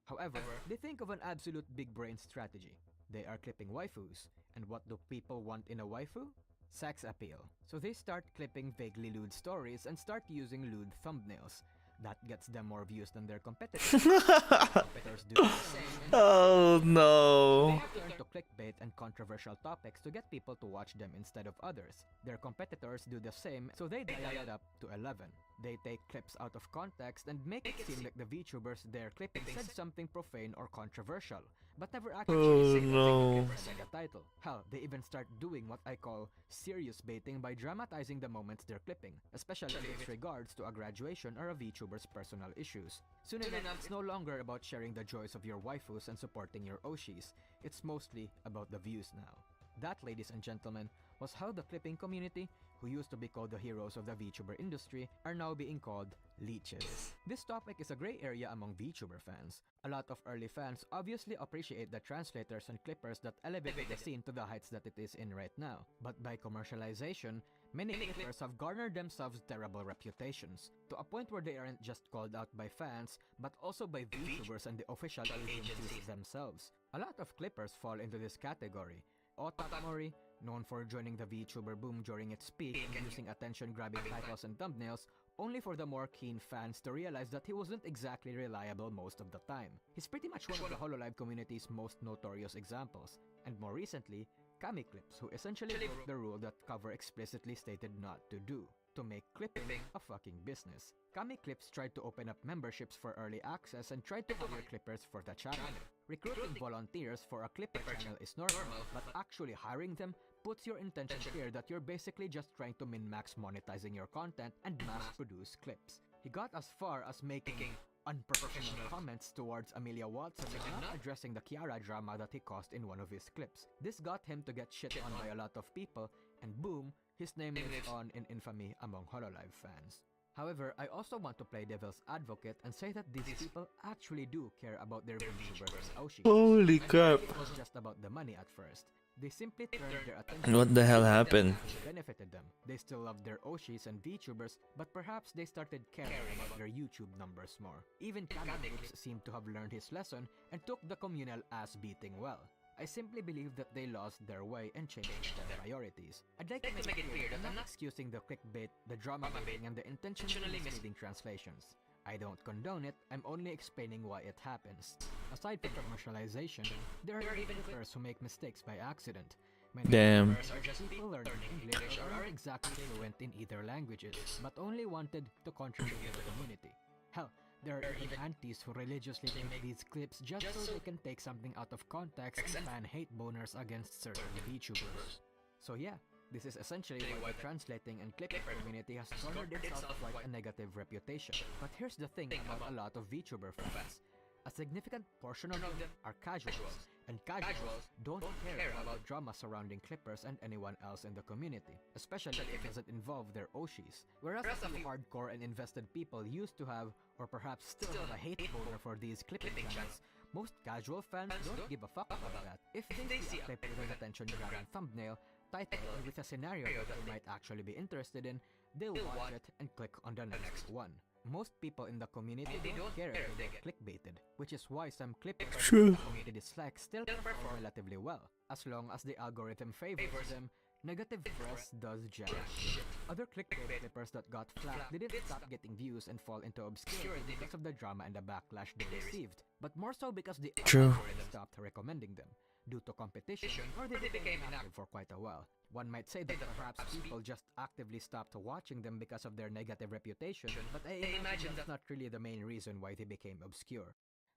However, they think of an absolute big brain strategy. They are clipping waifus, and what do people want in a waifu? Sex appeal. So they start clipping vaguely lewd stories and start using lewd thumbnails. That gets them more views than their competitors. Competitors do the same, and
Oh
they
no.
have turned to clickbait and controversial topics to get people to watch them instead of others. Their competitors do the same, so they dial it up to 11. They take clips out of context and make it seem like the VTubers they're clipping said something profane or controversial, but never actually
Oh
say
no.
the title. Hell, they even start doing what I call serious baiting by dramatizing the moments they're clipping, especially with regards to a graduation or a VTuber's personal issues. Soon enough, it's no longer about sharing the joys of your waifus and supporting your oshis. It's mostly about the views now. That, ladies and gentlemen, was how the clipping community, who used to be called the heroes of the VTuber industry, are now being called leeches. This topic is a gray area among VTuber fans. A lot of early fans obviously appreciate the translators and clippers that elevated the scene to the heights that it is in right now. But by commercialization, many clippers have garnered themselves terrible reputations, to a point where they aren't just called out by fans, but also by VTubers and the official agencies themselves. A lot of clippers fall into this category. Otakamori, known for joining the VTuber boom during its peak and using attention-grabbing titles and thumbnails, only for the more keen fans to realize that he wasn't exactly reliable most of the time. He's pretty much one of the HoloLive community's most notorious examples. And more recently, Kamiclips, who essentially broke the rule that Cover explicitly stated not to do, to make clipping a fucking business. Kamiclips tried to open up memberships for early access and tried to hire clippers for the channel. Recruiting volunteers for a clipper channel is normal, but actually hiring them puts your intention clear that you're basically just trying to min-max monetizing your content and mass-produce clips. He got as far as making unprofessional comments towards Amelia Watson and not addressing the Kiara drama that he caused in one of his clips. This got him to get shit on by a lot of people, and boom, his name lives on in infamy among HoloLive fans. However, I also want to play devil's advocate and say that these people actually do care about their VTubers' Oshi.
Holy crap.
It was just about the money at first. They simply turned their attention
What the hell happened?
which benefited them. They still loved their Oshis and VTubers, but perhaps they started caring about their YouTube numbers more. Even Kamiclips seemed to have learned his lesson and took the communal ass beating well. I simply believe that they lost their way and changed their priorities. I'd like to make it clear that I'm not excusing the clickbait, the drama baiting, and the intentionally misleading translations. I don't condone it, I'm only explaining why it happens. Aside from commercialization, there are even clippers who make mistakes by accident. Many
Damn.
clippers are just people learning English or aren't exactly fluent in either languages, but only wanted to contribute to the community. Hell, there are even aunties who religiously make these clips just so they can take something out of context and fan hate boners against certain VTubers. So yeah, this is essentially why the translating and clipping community has garnered itself quite a negative reputation. But here's the thing about a lot of VTuber fans. A significant portion of them are casuals, and casuals don't care about drama surrounding clippers and anyone else in the community, especially if it doesn't involve their Oshis. Whereas a few hardcore and invested people used to have, or perhaps still have a hate boner for these clipping channels, most casual fans don't give a fuck about that. If they see a clip with an attention-grabbing thumbnail, title, and with a scenario that they might actually be interested in, they'll watch it and click on the next one. Most people in the community don't care if they get clickbaited, which is why some clippers the community dislike still perform relatively well. As long as the algorithm favors them, negative press does jack shit. Other clickbait clippers that got flack didn't stop getting views and fall into obscurity because of the drama and the backlash they received, but more so because the algorithm stopped recommending them due to competition, or they became inactive for quite a while. One might say that perhaps people just actively stopped watching them because of their negative reputation, but I imagine that's not really the main reason why they became obscure.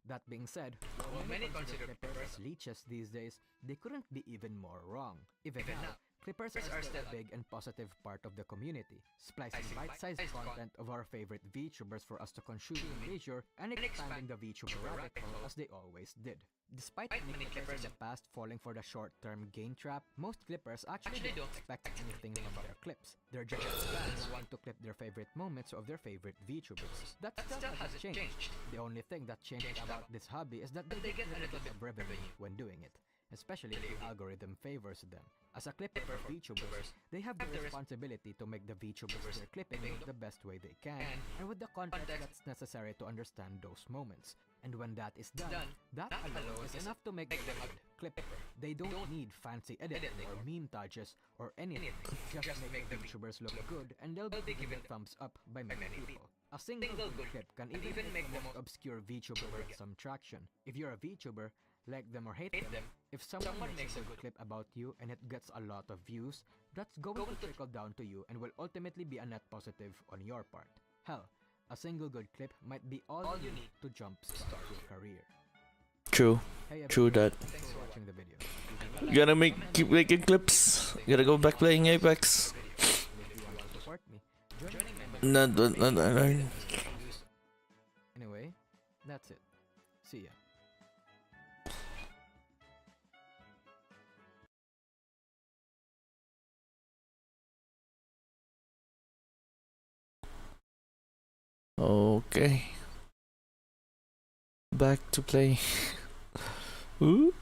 That being said, while many consider Clippers as leeches these days, they couldn't be even more wrong. Even now, Clippers are still a big and positive part of the community, splicing bite-sized content of our favorite VTubers for us to consume in leisure and expanding the VTuber rabbit hole as they always did. Despite many Clippers in the past falling for the short-term gain trap, most Clippers actually don't expect anything from their clips. They're just fans who want to clip their favorite moments of their favorite VTubers. That still hasn't changed. The only thing that changed about this hobby is that they get a little bit of revenue when doing it, especially if the algorithm favors them. As a clipper for VTubers, they have the responsibility to make the VTubers they're clipping look the best way they can, and with the context that's necessary to understand those moments. And when that is done, that alone is enough to make them a good clipper. They don't need fancy editing or meme touches or anything. Just make the VTubers look good and they'll be given thumbs up by many people. A single good clip can even make the most obscure VTuber get some traction. If you're a VTuber, like them or hate them, if someone makes a good clip about you and it gets a lot of views, that's going to trickle down to you and will ultimately be a net positive on your part. Hell, a single good clip might be all you need to jumpstart your career.
True.
Hey
True that.
Thanks for watching the video.
You gotta keep making clips. You gotta go back playing Apex.
If you want to support me, join my
No.
Anyway, that's it. See ya.
Okay. Back to play. Ooh.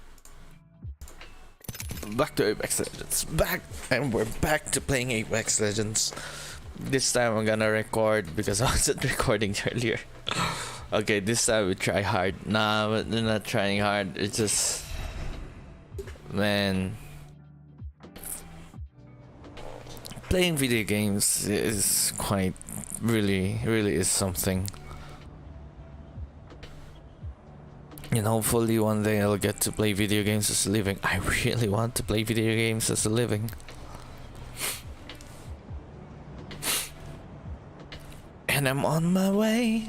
Back to Apex Legends. Back, and we're back to playing Apex Legends. This time I'm gonna record because I wasn't recording earlier. Okay, this time we try hard. Nah, but they're not trying hard. It's just, man, playing video games is quite really is something. And hopefully one day I'll get to play video games as a living. I really want to play video games as a living. And I'm on my way.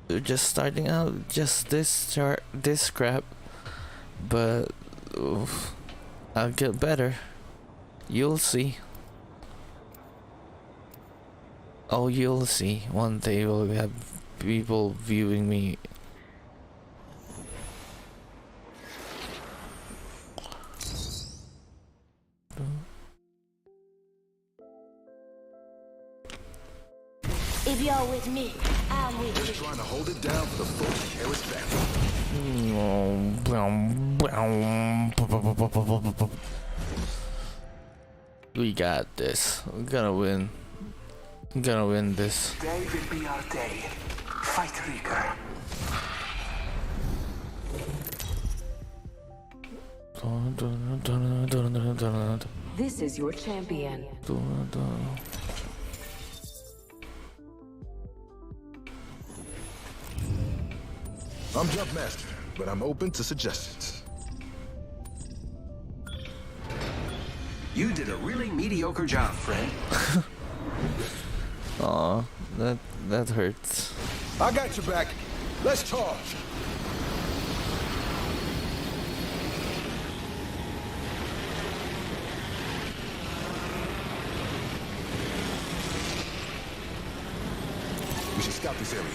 Just starting out, just this crap. But oof, I'll get better. You'll see. Oh, you'll see. One day we'll have people viewing me.
If you're with me, I'm with you.
Trying to hold it down for the folks here with family.
We got this. We're gonna win. I'm gonna win this.
Today will be our day. Fight Rieger.
This is your champion.
I'm Jump Master, but I'm open to suggestions.
You did a really mediocre job, friend.
Aw, that hurts.
I got your back. Let's charge. We should scout this area.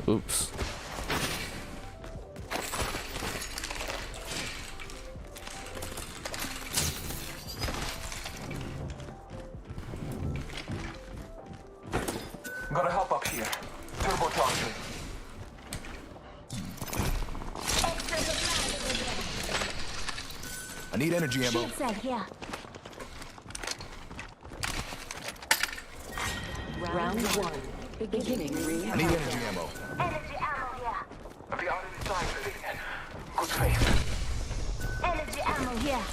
Oops.
Gotta help up here. Turbo toxin.
I need energy ammo.
Shield cell here.
Round one. Beginning ring.
I need energy ammo.
Energy ammo here.
We are inside the ring. Good faith.
Energy ammo here.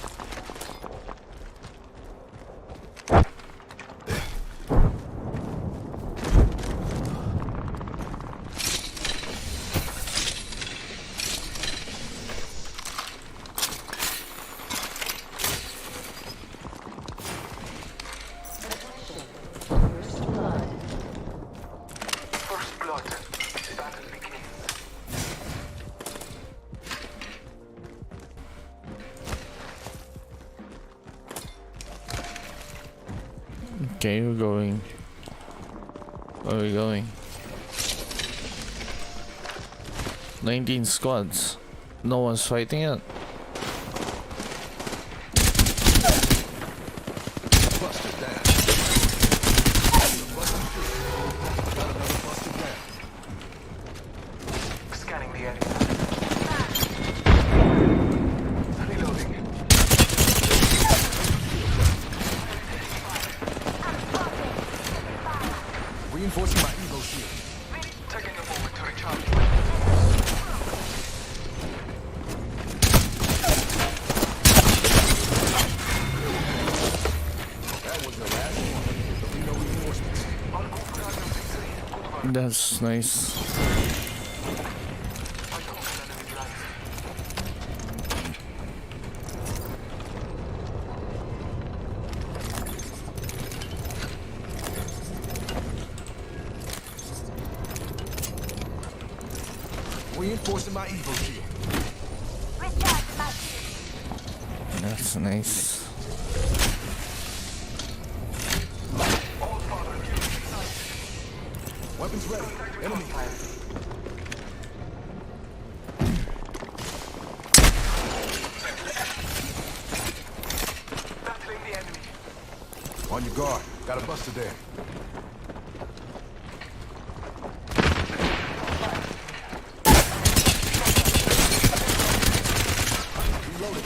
Okay, we're going. Where are we going? 19 squads. No one's fighting yet.
Buster down. Got another buster down.
Scanning the area. Reloading.
Reinforcing my Evo shield.
Taking a moment to recharge.
That was the last one. There'll be no reinforcements.
That's nice.
Reinforcing my Evo shield.
That's nice.
Weapons ready. Enemy.
Battling the enemy.
On your guard. Got a buster there. Reloaded.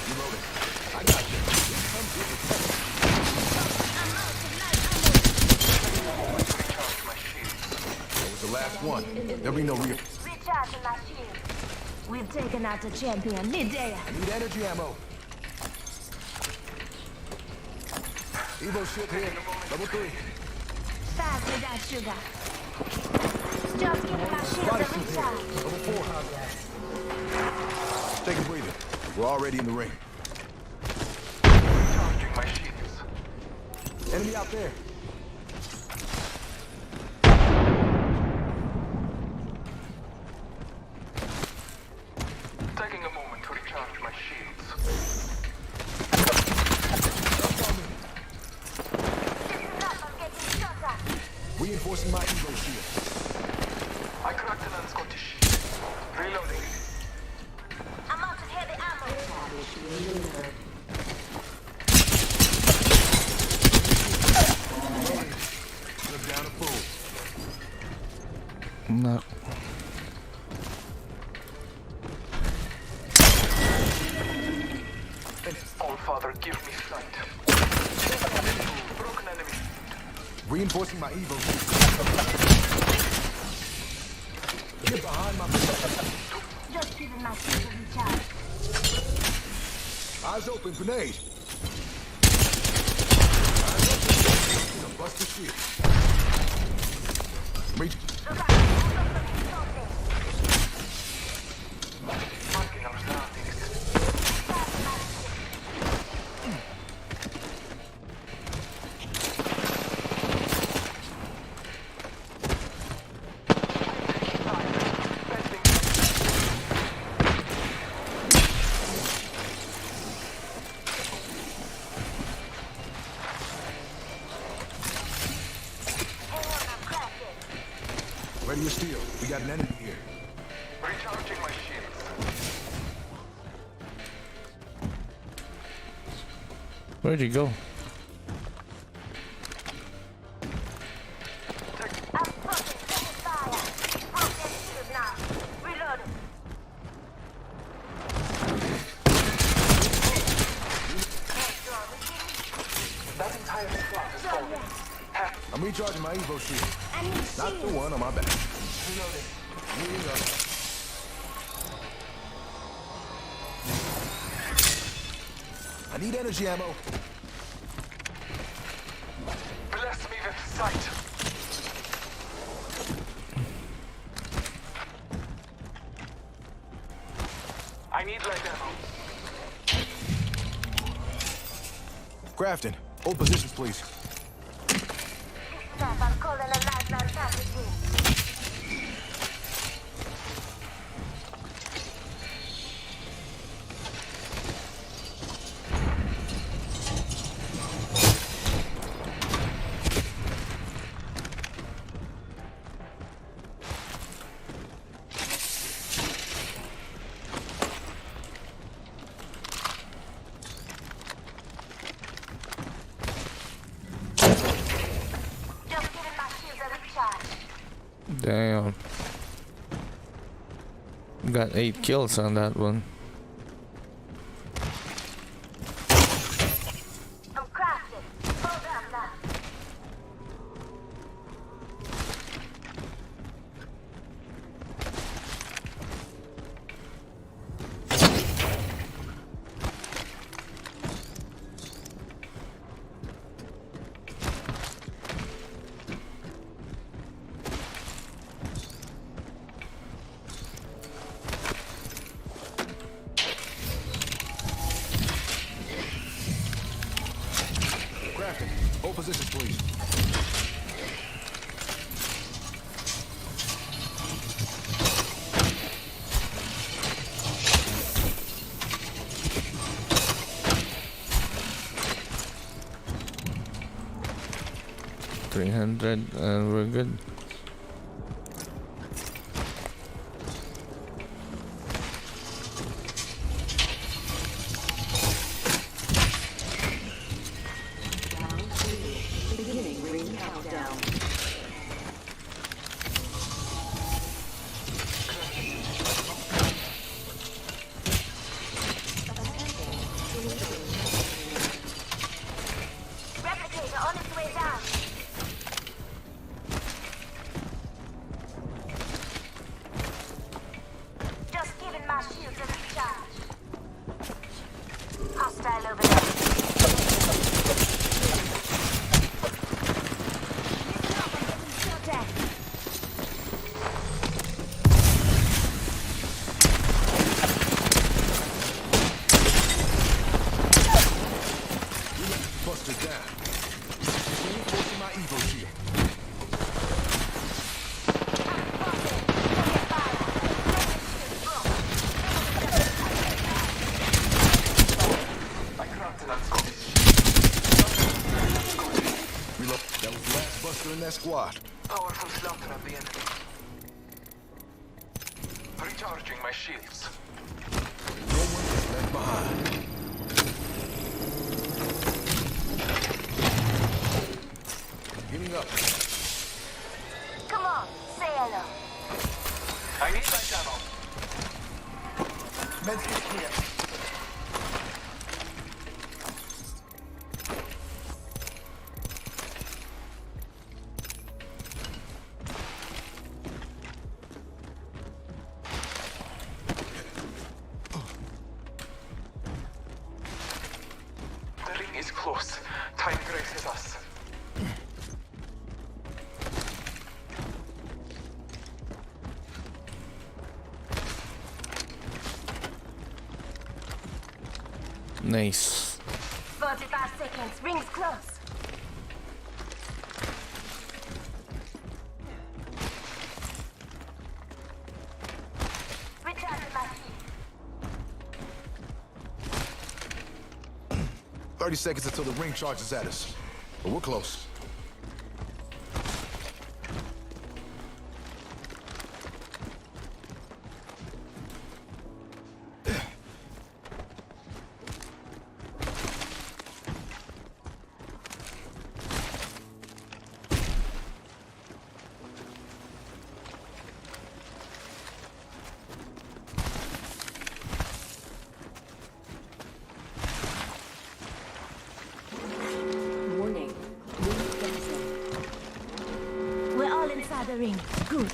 Reloaded. I got you. Come get it. That was the last one. There'll be no real.
Recharging my shield. We've taken out the champion midday.
I need energy ammo. Evo shield here. Level 3.
Fast with that sugar. Just giving my shield
Body
a
suit here.
recharge.
Level 4. Take a breather. We're already in the ring.
Charging my shields.
Enemy out there.
Taking a moment to recharge my shields.
Reinforcing my Evo shield.
I cracked an unscottish shield. Reloading.
I'm out of heavy ammo.
Slip down a full.
No.
All Father, give me sight. Broken enemy.
Reinforcing my Evo shield. Get behind my position.
Just giving my shield a recharge.
Eyes open, grenade. Eyes open. Gonna bust the shield. Reach.
Marking our surroundings.
Ready your steel. We got an enemy here.
Recharging my shields.
Where'd he go?
I'm fucking taking fire. Broke that shield now. Reloading.
That entire squad is falling.
I'm recharging my Evo shield.
I need
Not the
shield.
one on my back.
Reloading.
Moving up. I need energy ammo.
Bless me with sight. I need light ammo.
Grafton, hold positions, please.
I'm calling a lifeline back.
Got 8 kills on that one.
I'm crafted. Hold up now.
Crafton, hold positions, please.
$300 and we're good.
Beginning ring countdown.
Replicator on its way down. Just giving my shields a recharge. Hostile over there.
Buster down. Reinforcing my Evo shield. Reload. That was the last Buster in that squad.
Powerful slaughter of the enemy. Recharging my shields.
No one is left behind. Healing up.
Come on, say hello.
I need my ammo. Medkit here. The ring is close. Time graces us.
Nice.
45 seconds. Rings close. Recharging my shield.
30 seconds until the ring charges at us. But we're close.
Warning. Ring closing.
We're all inside the ring. Good.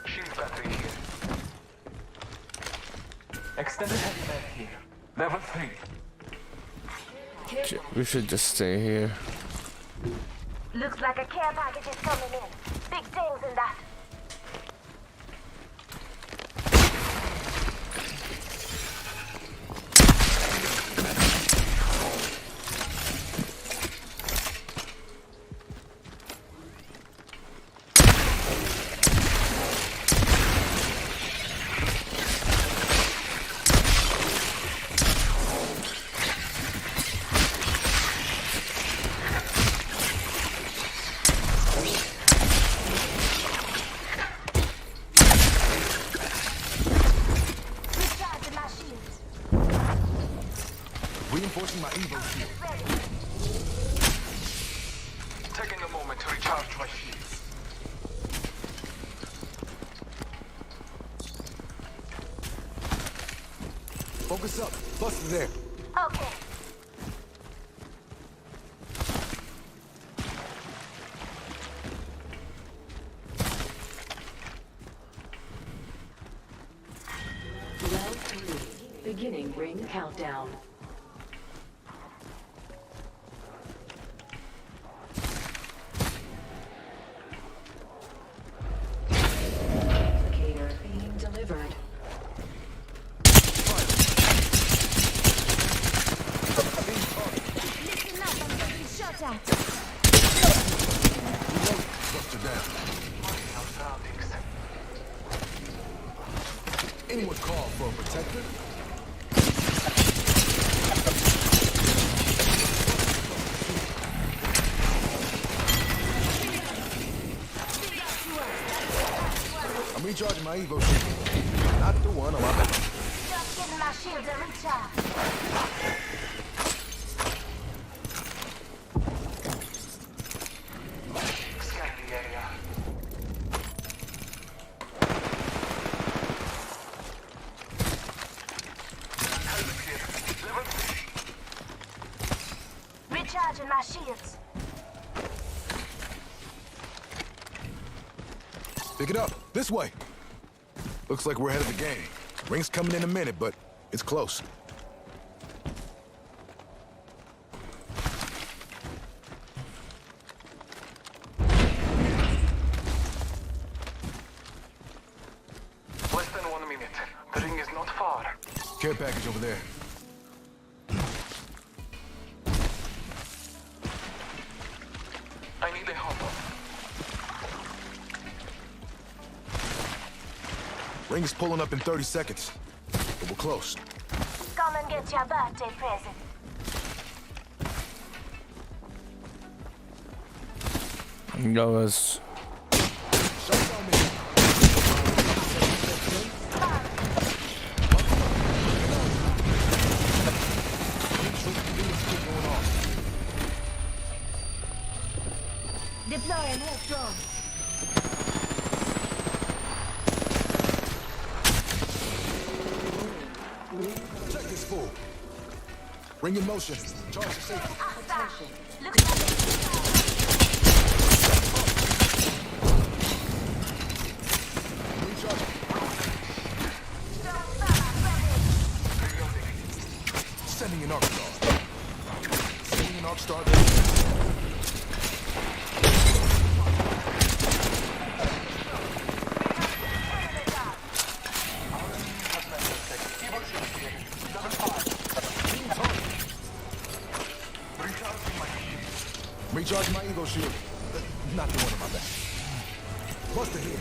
Shield battery here. Extended heavy mag here. Level 3.
We should just stay here.
Looks like a care package is coming in. Big things in that.
Focus up. Buster there.
Okay.
Round 3. Beginning ring countdown. Replicator being delivered.
Listen up, I'm getting shot at.
Buster down. Anyone call for a protector? I'm recharging my Evo shield. Not the one on my back.
Just getting my shields a recharge.
Scan the area.
Recharging my shields.
Pick it up. This way. Looks like we're ahead of the game. Ring's coming in a minute, but it's close.
Less than 1 minute. The ring is not far.
Care package over there.
I need a help.
Ring's pulling up in 30 seconds. But we're close.
Come and get your birthday present.
Goes.
Shots on me.
Deploying health drone.
Check this fool. Ring in motion. Charge the safety.
Attention.
Recharge. Sending an arc star. Sending an arc star. Recharge my Evo shield. Not the one on my back. Buster here.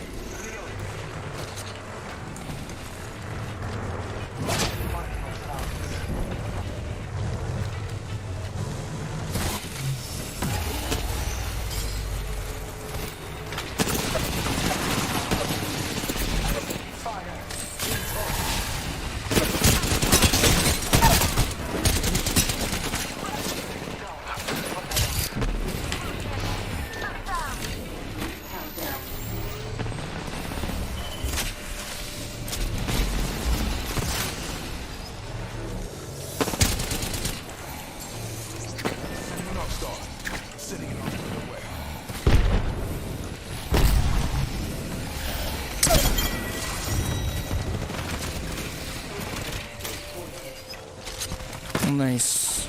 Nice.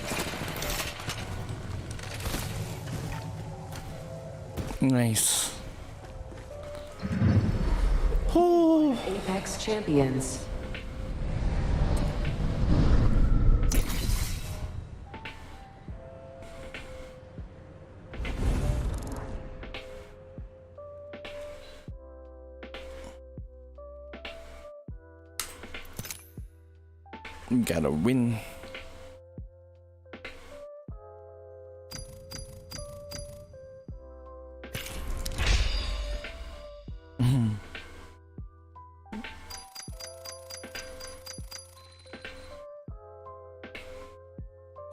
Nice. Oh.
Apex Champions.
Gotta win.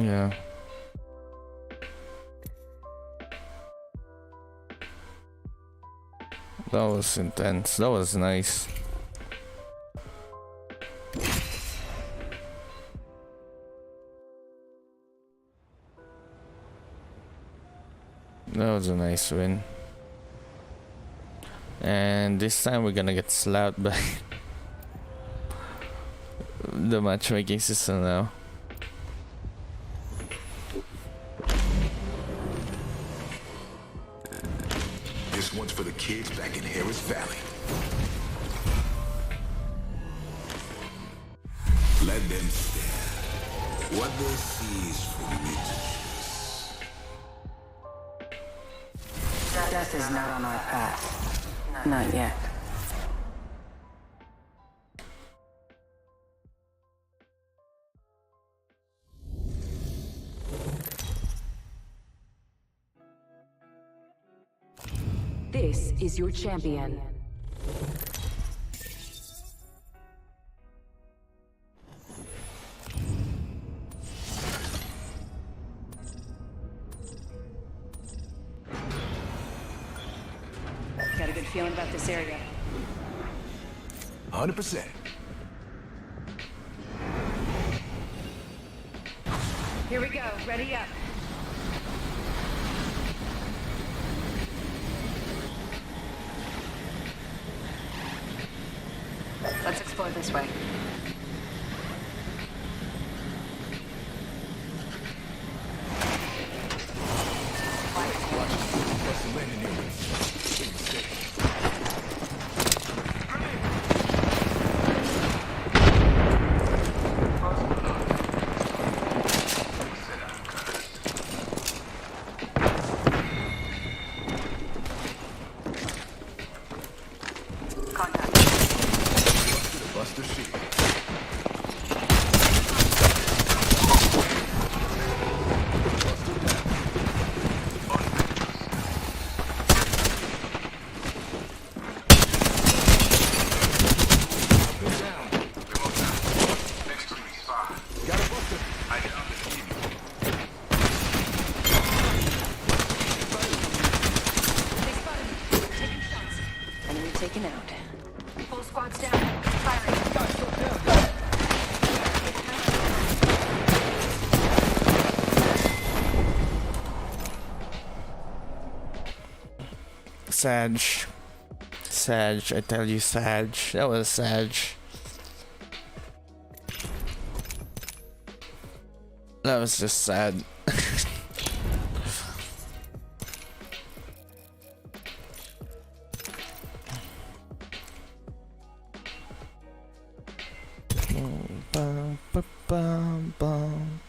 Yeah. That was intense. That was nice. That was a nice win. And this time we're gonna get slapped by the matchmaking system now.
This one's for the kids back in Harris Valley. Let them stare. What they see is for me to choose.
Death is not on our path. Not yet. This is your champion.
Got a good feeling about this area.
100%.
Here we go. Ready up. Let's explore this way.
That's the landing area. Buster shit.
Enemy taken out. Full squad's down. Firing.
Sag, I tell you, Sag. That was Sag. That was just sad. Bum, bum, bum, bum.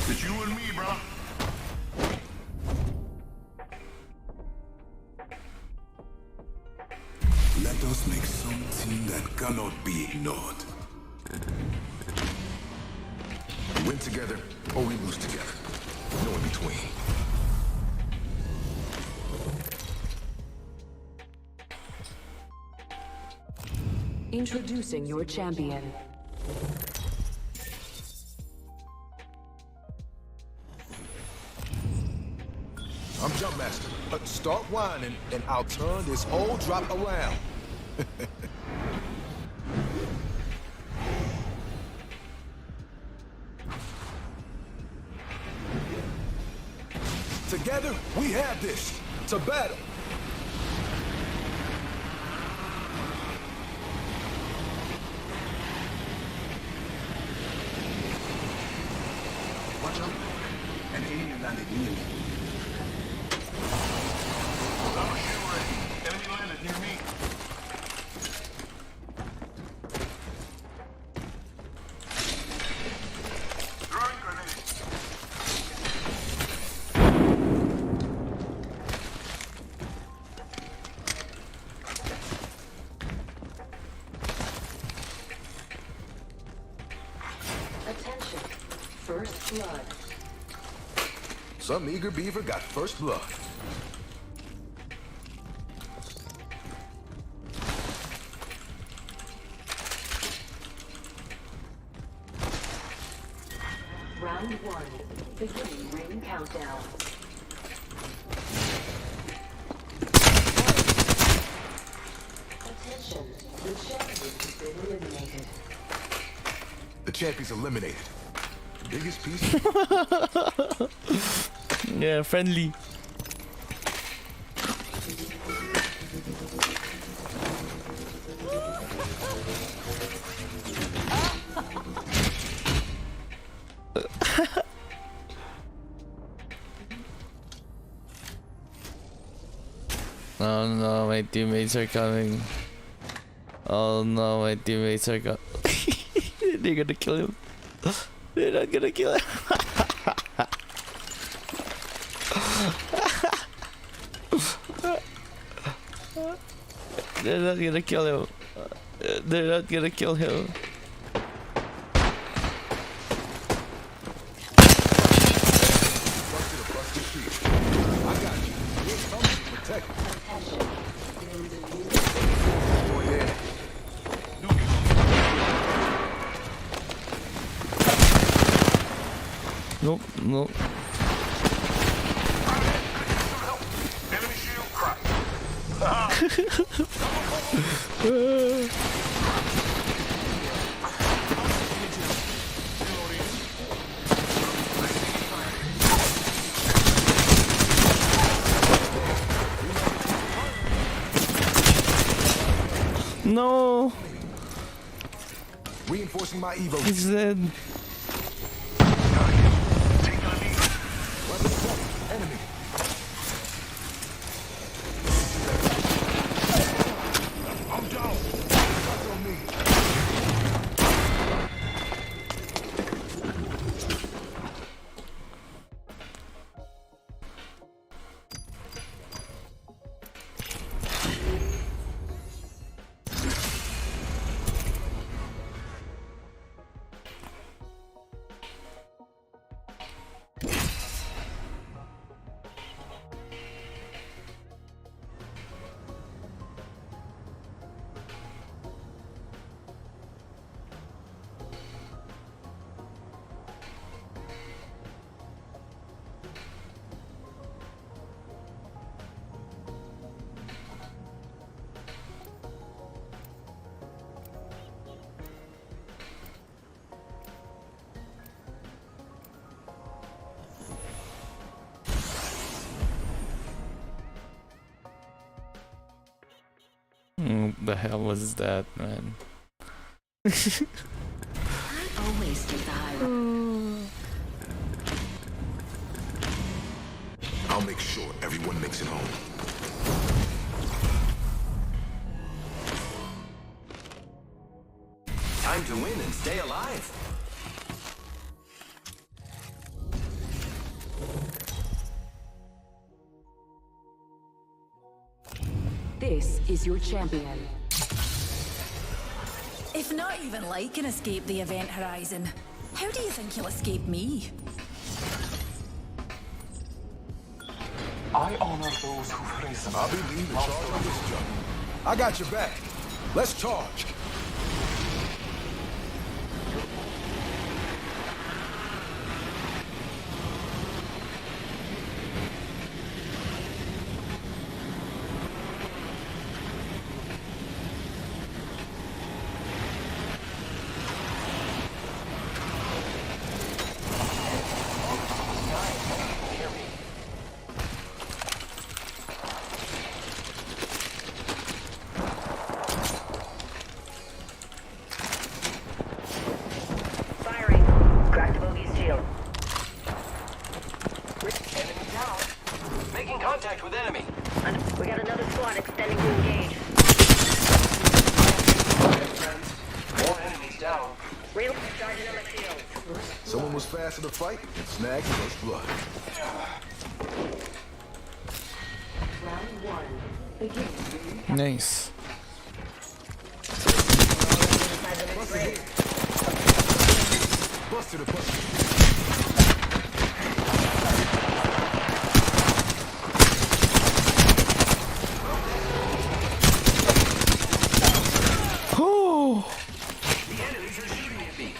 It's you and me, bro.
Let us make something that cannot be ignored. We win together or we lose together. No in between.
Introducing your champion.
I'm Jumpmaster. Start whining and I'll turn this whole drop around. Together, we have this. To battle.
Watch out. An alien landed near me. I'm shield ready. Enemy landed near me. Throwing grenade.
Attention. First blood.
Some eager beaver got first blood.
Round 1. Beginning ring countdown. Attention. The champion has been eliminated.
The champion's eliminated. The biggest piece.
Yeah, friendly. Oh no, my teammates are coming. Oh no, my teammates are coming. They're gonna kill him. They're not gonna kill him. They're not gonna kill him. They're not gonna kill him. Nope, nope.
Enemy shield cracked.
No.
Reinforcing my Evo.
He's dead.
Enemy. I'm down. That's on me.
What the hell was that, man?
I always take the high road.
I'll make sure everyone makes it home.
Time to win and stay alive.
This is your champion.
If not even like can escape the event horizon, how do you think you'll escape me?
I honor those who've risen.
I'll be leading the charge on this jump. I got your back. Let's charge.
Firing. Crack the bogey's shield.
Enemy down. Making contact with enemy.
We got another squad extending to engage.
More enemies down.
Real charging on my shield.
Someone was fast in the fight and snagged first blood.
Round 1. Begin.
Nice.
Busted a bust.
Oh.
The enemies are shooting at me.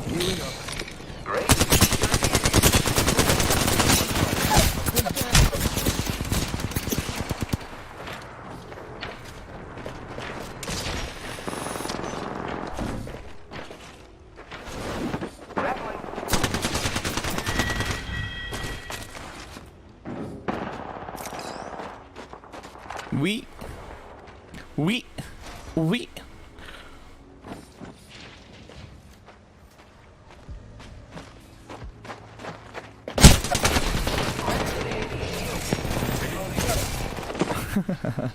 Healing
We.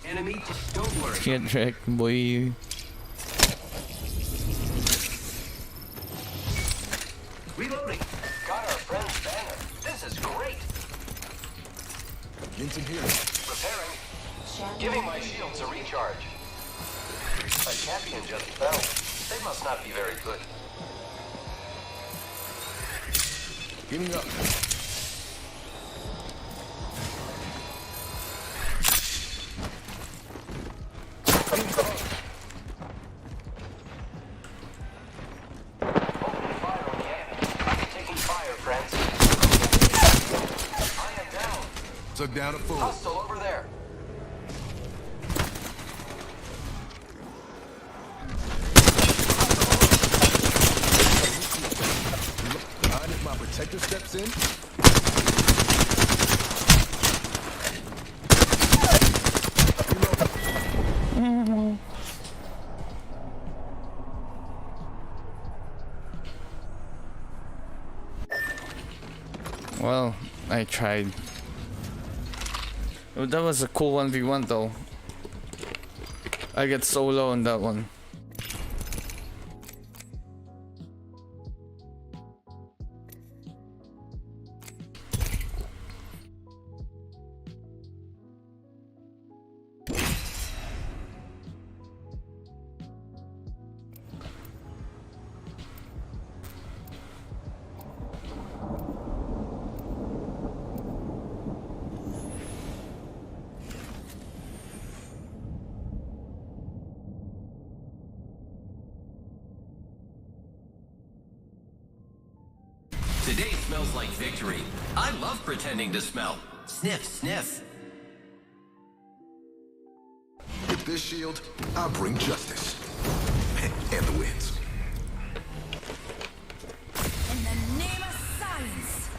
Enemy, don't worry.
Get wrecked, boy.
Reloading. Got our friend's banner. This is great.
Get some here.
Repairing. Giving my shields a recharge. A champion just fell. They must not be very good.
Getting up. Took down a fool.
Hostile over there.
Mind if my protector steps in?
Well, I tried. Oh, that was a cool 1v1 though. I get solo on that one.
Today smells like victory. I love pretending to smell. Sniff, sniff.
With this shield, I'll bring justice. And the wins.
In the name of science.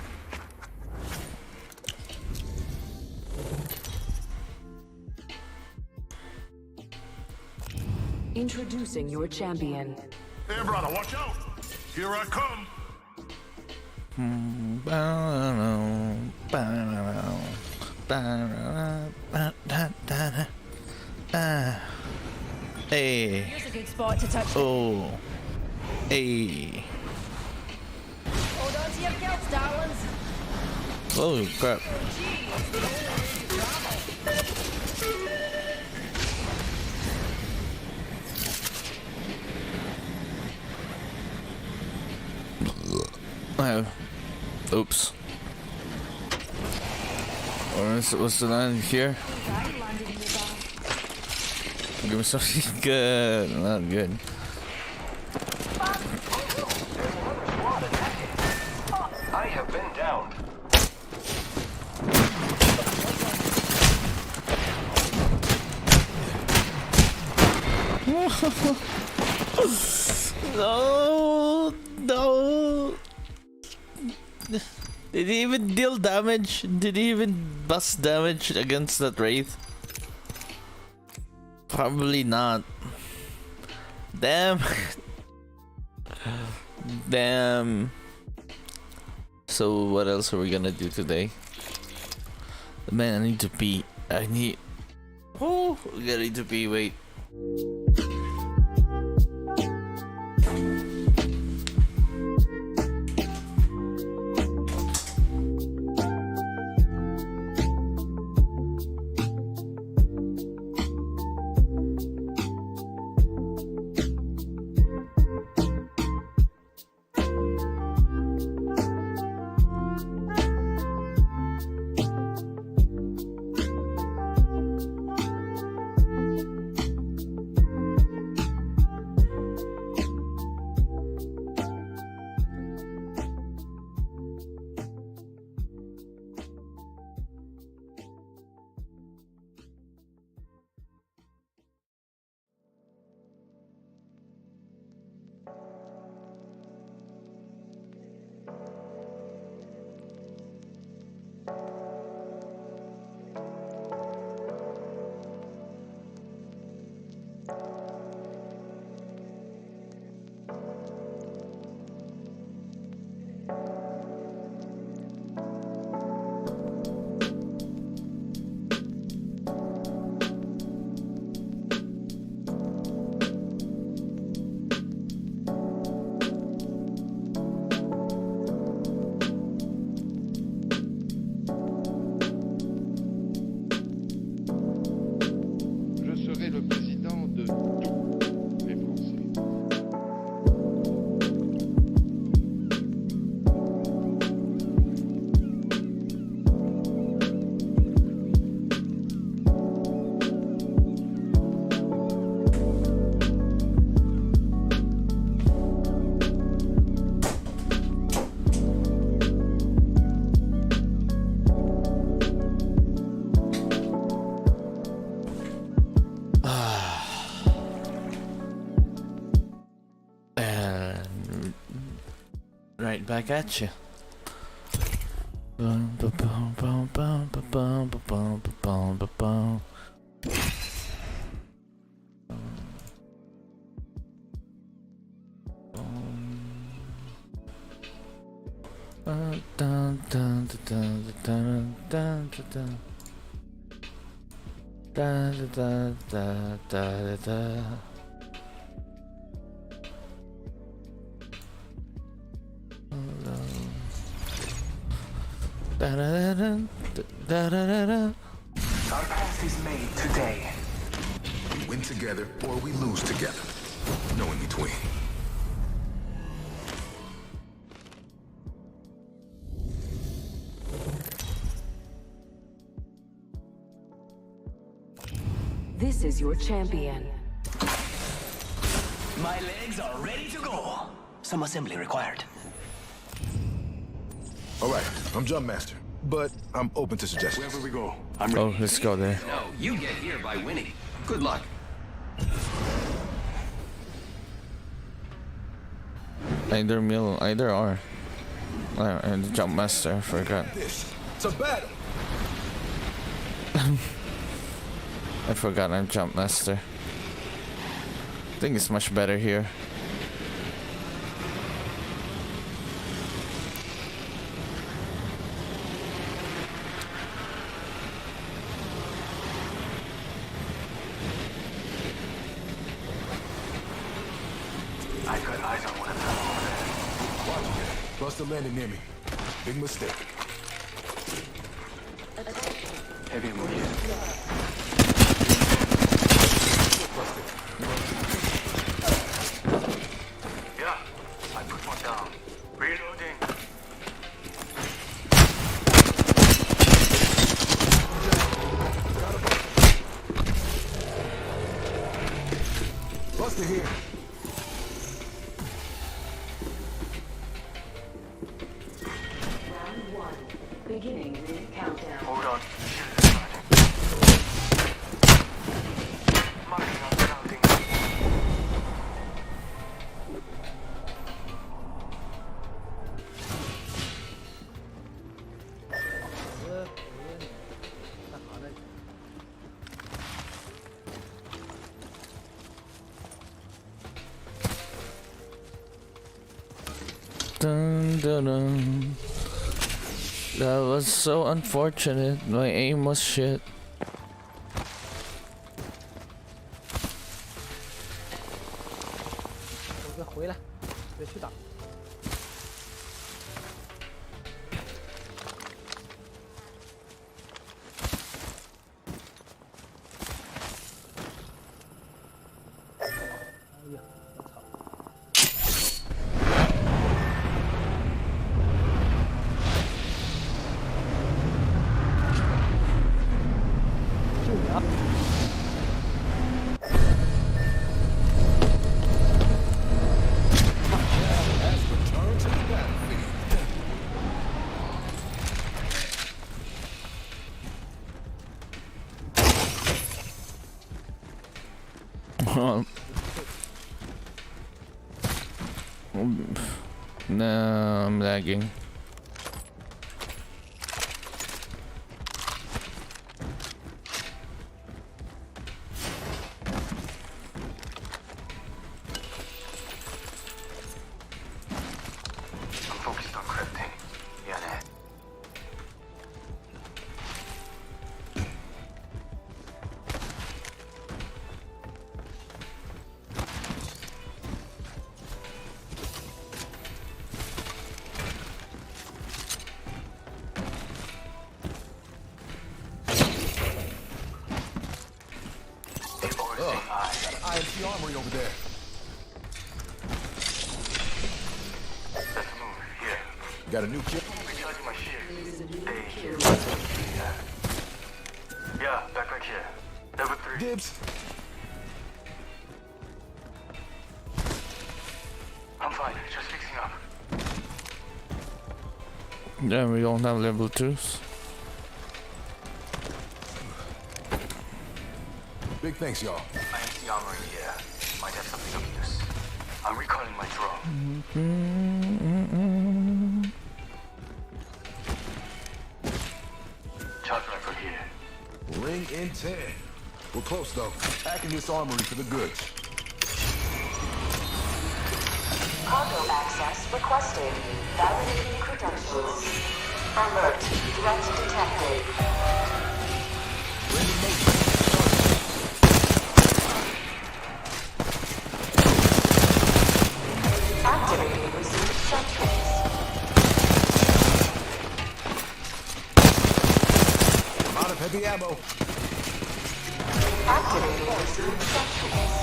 Introducing your champion.
Hey, brother, watch out! Here I come!
Hey.
Here's a good spot to touch.
Oh. Hey.
Hold on to your belts, darlings.
Oh crap. Oops. What's the line here? Give me something good. Not good.
I have been downed.
No, no. Did he even deal damage? Did he even bust damage against that Wraith? Probably not. Damn. Damn. So what else are we gonna do today? Man, I need to pee. I need... Oh, I need to pee, wait.
Je serai le président de tous les Français.
And right back at you. Bum, ba, bum, bum, bum, ba, bum, ba, bum, ba, bum, ba, bum. Dun, dun, dun, dun, dun, dun, dun, dun. Da da da da da da. Da da da da da da da.
Our path is made today.
We win together or we lose together. No in between.
This is your champion.
My legs are ready to go. Some assembly required.
All right, I'm Jump Master, but I'm open to suggestions.
Wherever we go,
Oh, let's go there.
No, you get here by winning. Good luck.
Either mill, either or. And Jump Master, I forgot.
This. It's a battle.
I forgot I'm Jump Master. I think it's much better here.
I got eyes on one of them over there.
Buster landed near me. Big mistake.
Heavy ammo here. Yeah, I put one down. Reloading.
Buster here.
Round 1. Beginning ring countdown.
Hold on. Marking out surrounding.
Dun, dun, dun. That was so unfortunate. My aim was shit. No, I'm lagging.
IMC armory over there.
Let's move. Here.
Got a new kill?
Recharging my shield. Hey, here. Yeah, back here. Level 3.
Dibs.
I'm fine. Just fixing up.
Yeah, we don't have level 2s.
Big thanks, y'all.
IMC armory here. Might have something of use. I'm recalling my drone. Charge rifle here.
Ring in 10. We're close, though. Hacking this armory for the goods.
Cargo access requested. Validating credentials. Alert. Threat detected. Activating resume sentries.
I'm out of heavy ammo.
Activating resume sentries.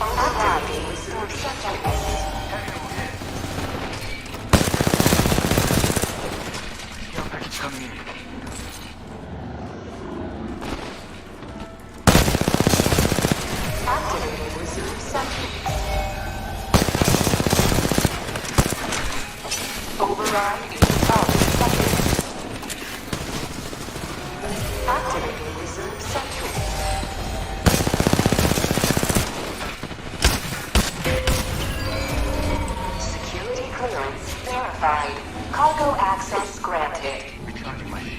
Activating resume sentries.
Care package coming in.
Activating resume sentries. Override in 12 seconds. Activating resume sentries. Security clearance verified. Cargo access granted.
Recharging my shield.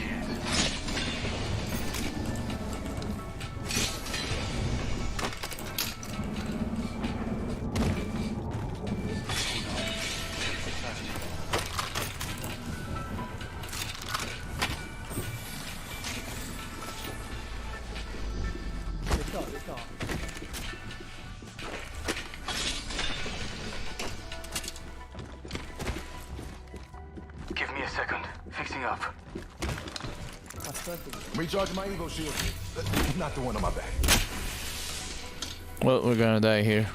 Give me a second. Fixing up.
Recharging my Evo shield. Not the one on my back.
Well, we're gonna die here.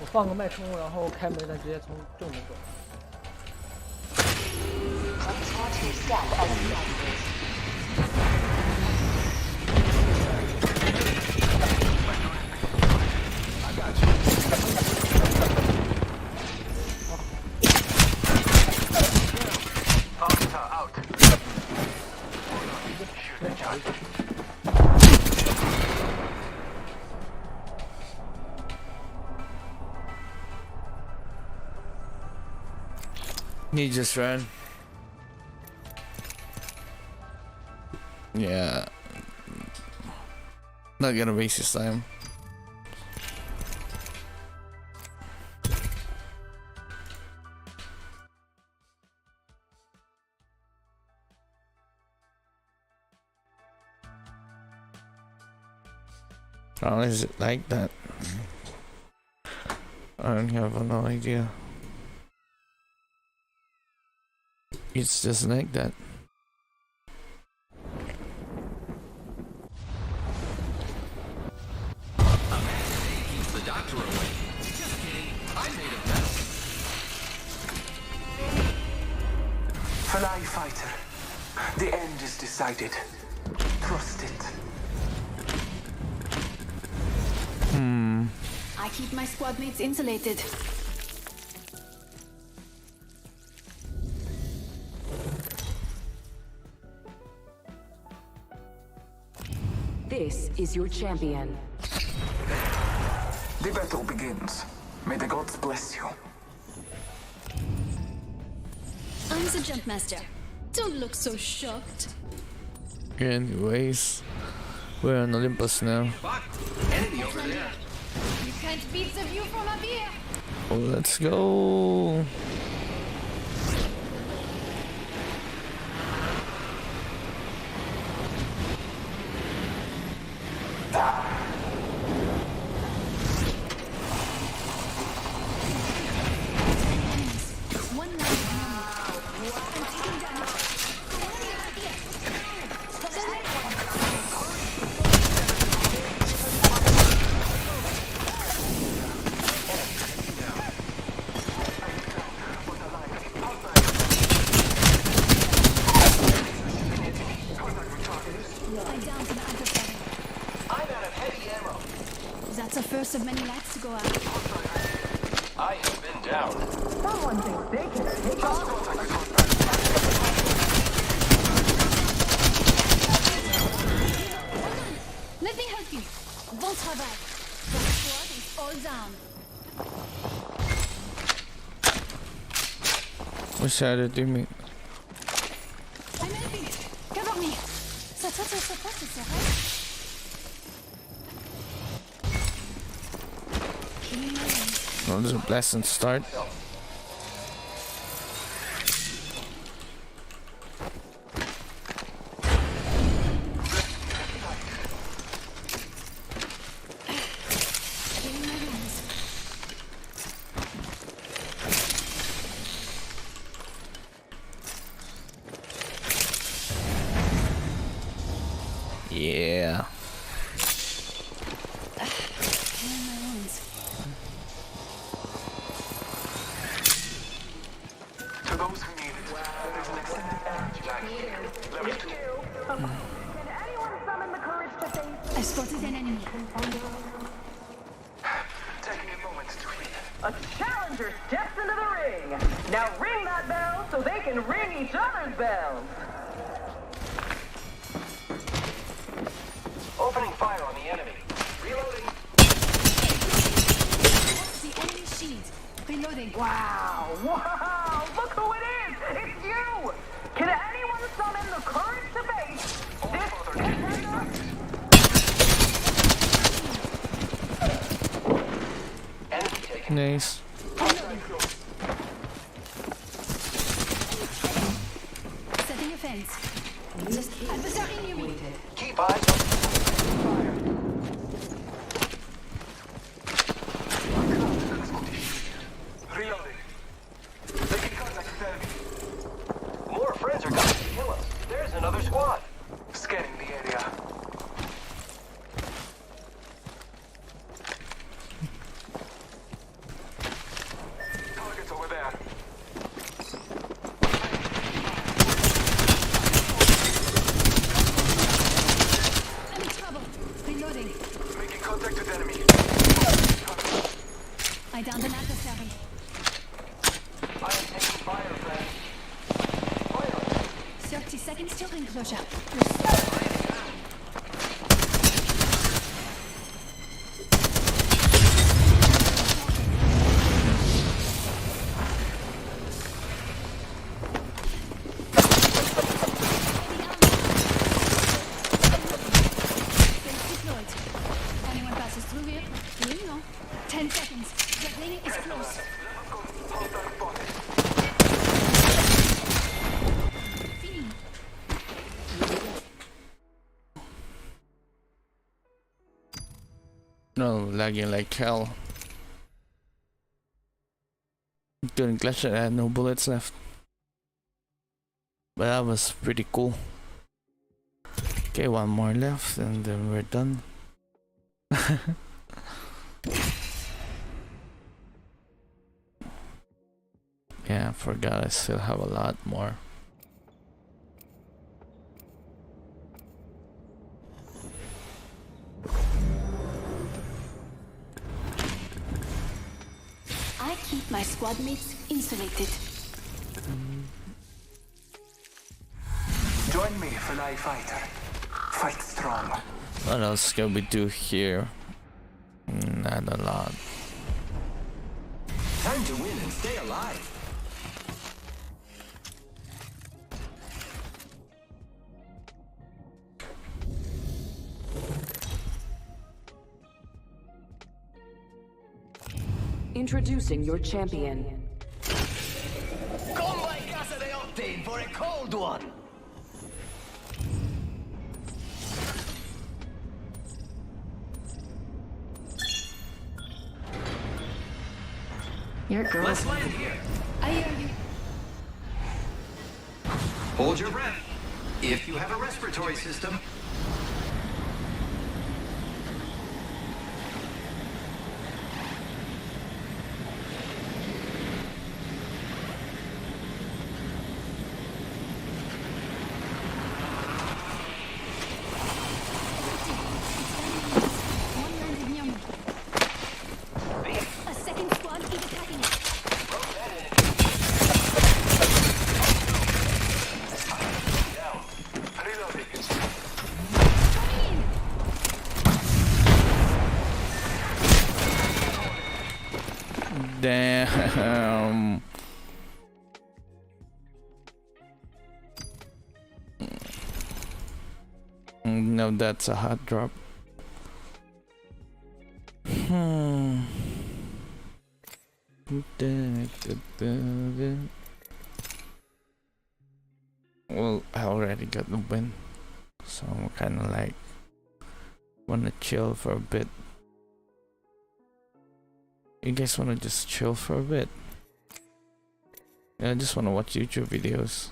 我放个脉冲，然后开门，再直接从正门走。
Please watch your step as you exit.
I got you.
Out. Shoot, charge.
He just ran. Yeah. Not gonna waste his time. How is it like that? I don't have no idea. It's just like that.
Keeps the doctor away. Just kidding. I made a mess.
Fly fighter. The end is decided. Trust it.
I keep my squad mates insulated.
This is your champion.
The battle begins. May the gods bless you.
I'm the jump master. Don't look so shocked.
Anyways, we're on Olympus now.
Enemy over there.
You can't beat the view from up here.
Oh, let's go.
burst of many lights to go out.
I have been down.
Someone thinks they can take off.
Let me help you. Bon travail. The squad is all down.
What should I do me?
I'm helping. Cover me. Ça passe, c'est vrai.
Oh, this is a blessing start. Yeah.
To those who need it, there is an extended energy pack here. Level 2.
Can anyone summon the courage to face?
I spotted an enemy.
Taking a moment to breathe.
A challenger steps into the ring. Now ring that bell so they can ring each other's bells.
Opening fire on the enemy. Reloading.
The enemy shield. Reloading.
Wow! Wow! Look who it is! It's you! Can anyone summon the courage to face this contender?
Enemy taken.
Nice.
Setting a fence. Just adversary near me.
Keep eyes on
Reloading. Making contact with enemy.
More friends are coming to kill us. There's another squad.
Scanning the area. Targets over there.
I'm in trouble. Reloading.
Making contact with enemy.
I downed an adversary.
I am taking fire, friends.
30 seconds till enclosure. Deployed. Anyone passes through here? You know. 10 seconds. The ring is close. Fini.
No, lagging like hell. During Clash, I had no bullets left. But that was pretty cool. Okay, one more left and then we're done. Yeah, I forgot I still have a lot more.
I keep my squad mates insulated.
Join me, Fly Fighter. Fight strong.
What else can we do here? Not a lot.
Time to win and stay alive.
Introducing your champion.
Come by Casa de Octane for a cold one.
Your girl.
Let's land here.
I hear you.
Hold your breath. If you have a respiratory system.
One landed near me.
No, that's a hot drop. Well, I already got the win, so I'm kind of like wanna chill for a bit. You guys wanna just chill for a bit? Yeah, I just wanna watch YouTube videos.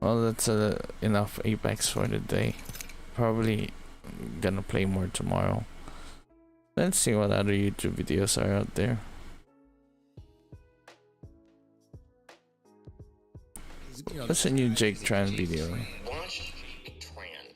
Well, that's enough Apex for the day. Probably gonna play more tomorrow. Let's see what other YouTube videos are out there. What's a new Jake Tran video?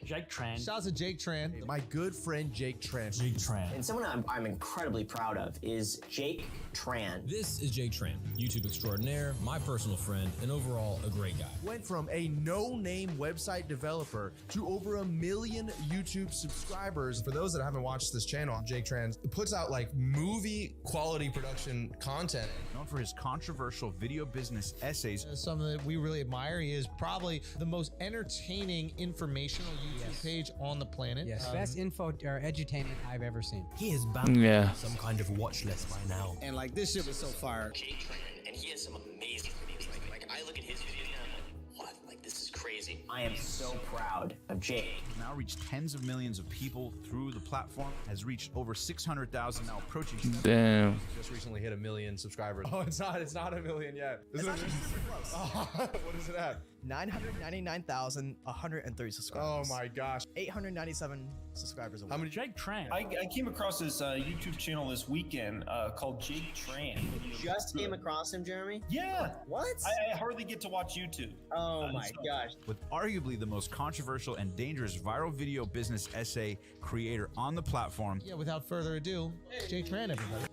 Jake Tran.
Shout out to Jake Tran, my good friend Jake Tran.
Jake Tran.
And someone I'm incredibly proud of is Jake Tran.
This is Jake Tran, YouTube extraordinaire, my personal friend, and overall a great guy.
Went from a no-name website developer to over 1 million YouTube subscribers. For those that haven't watched this channel, Jake Tran puts out like movie quality production content.
Known for his controversial video business essays.
Something that we really admire. He is probably the most entertaining informational YouTube page on the planet.
Yes, best info or edutainment I've ever seen.
He is bound
Yeah.
to have some kind of watch list by now.
And like this shit was so fire.
Jake Tran, and he has some amazing videos. Like I look at his videos and I'm like, what? Like this is crazy. I am so proud of Jake.
Now reached tens of millions of people through the platform. Has reached over 600,000 now approaching.
Damn.
Just recently hit 1 million subscribers. Oh, it's not 1 million yet. It's not what is it at?
999,130 subscribers.
Oh my gosh.
897 subscribers.
How many? Jake Tran. I came across this YouTube channel this weekend called Jake Tran.
Just came across him, Jeremy?
Yeah.
What?
I hardly get to watch YouTube.
Oh my gosh.
With arguably the most controversial and dangerous viral video business essay creator on the platform.
Yeah, without further ado, Jake Tran, everybody.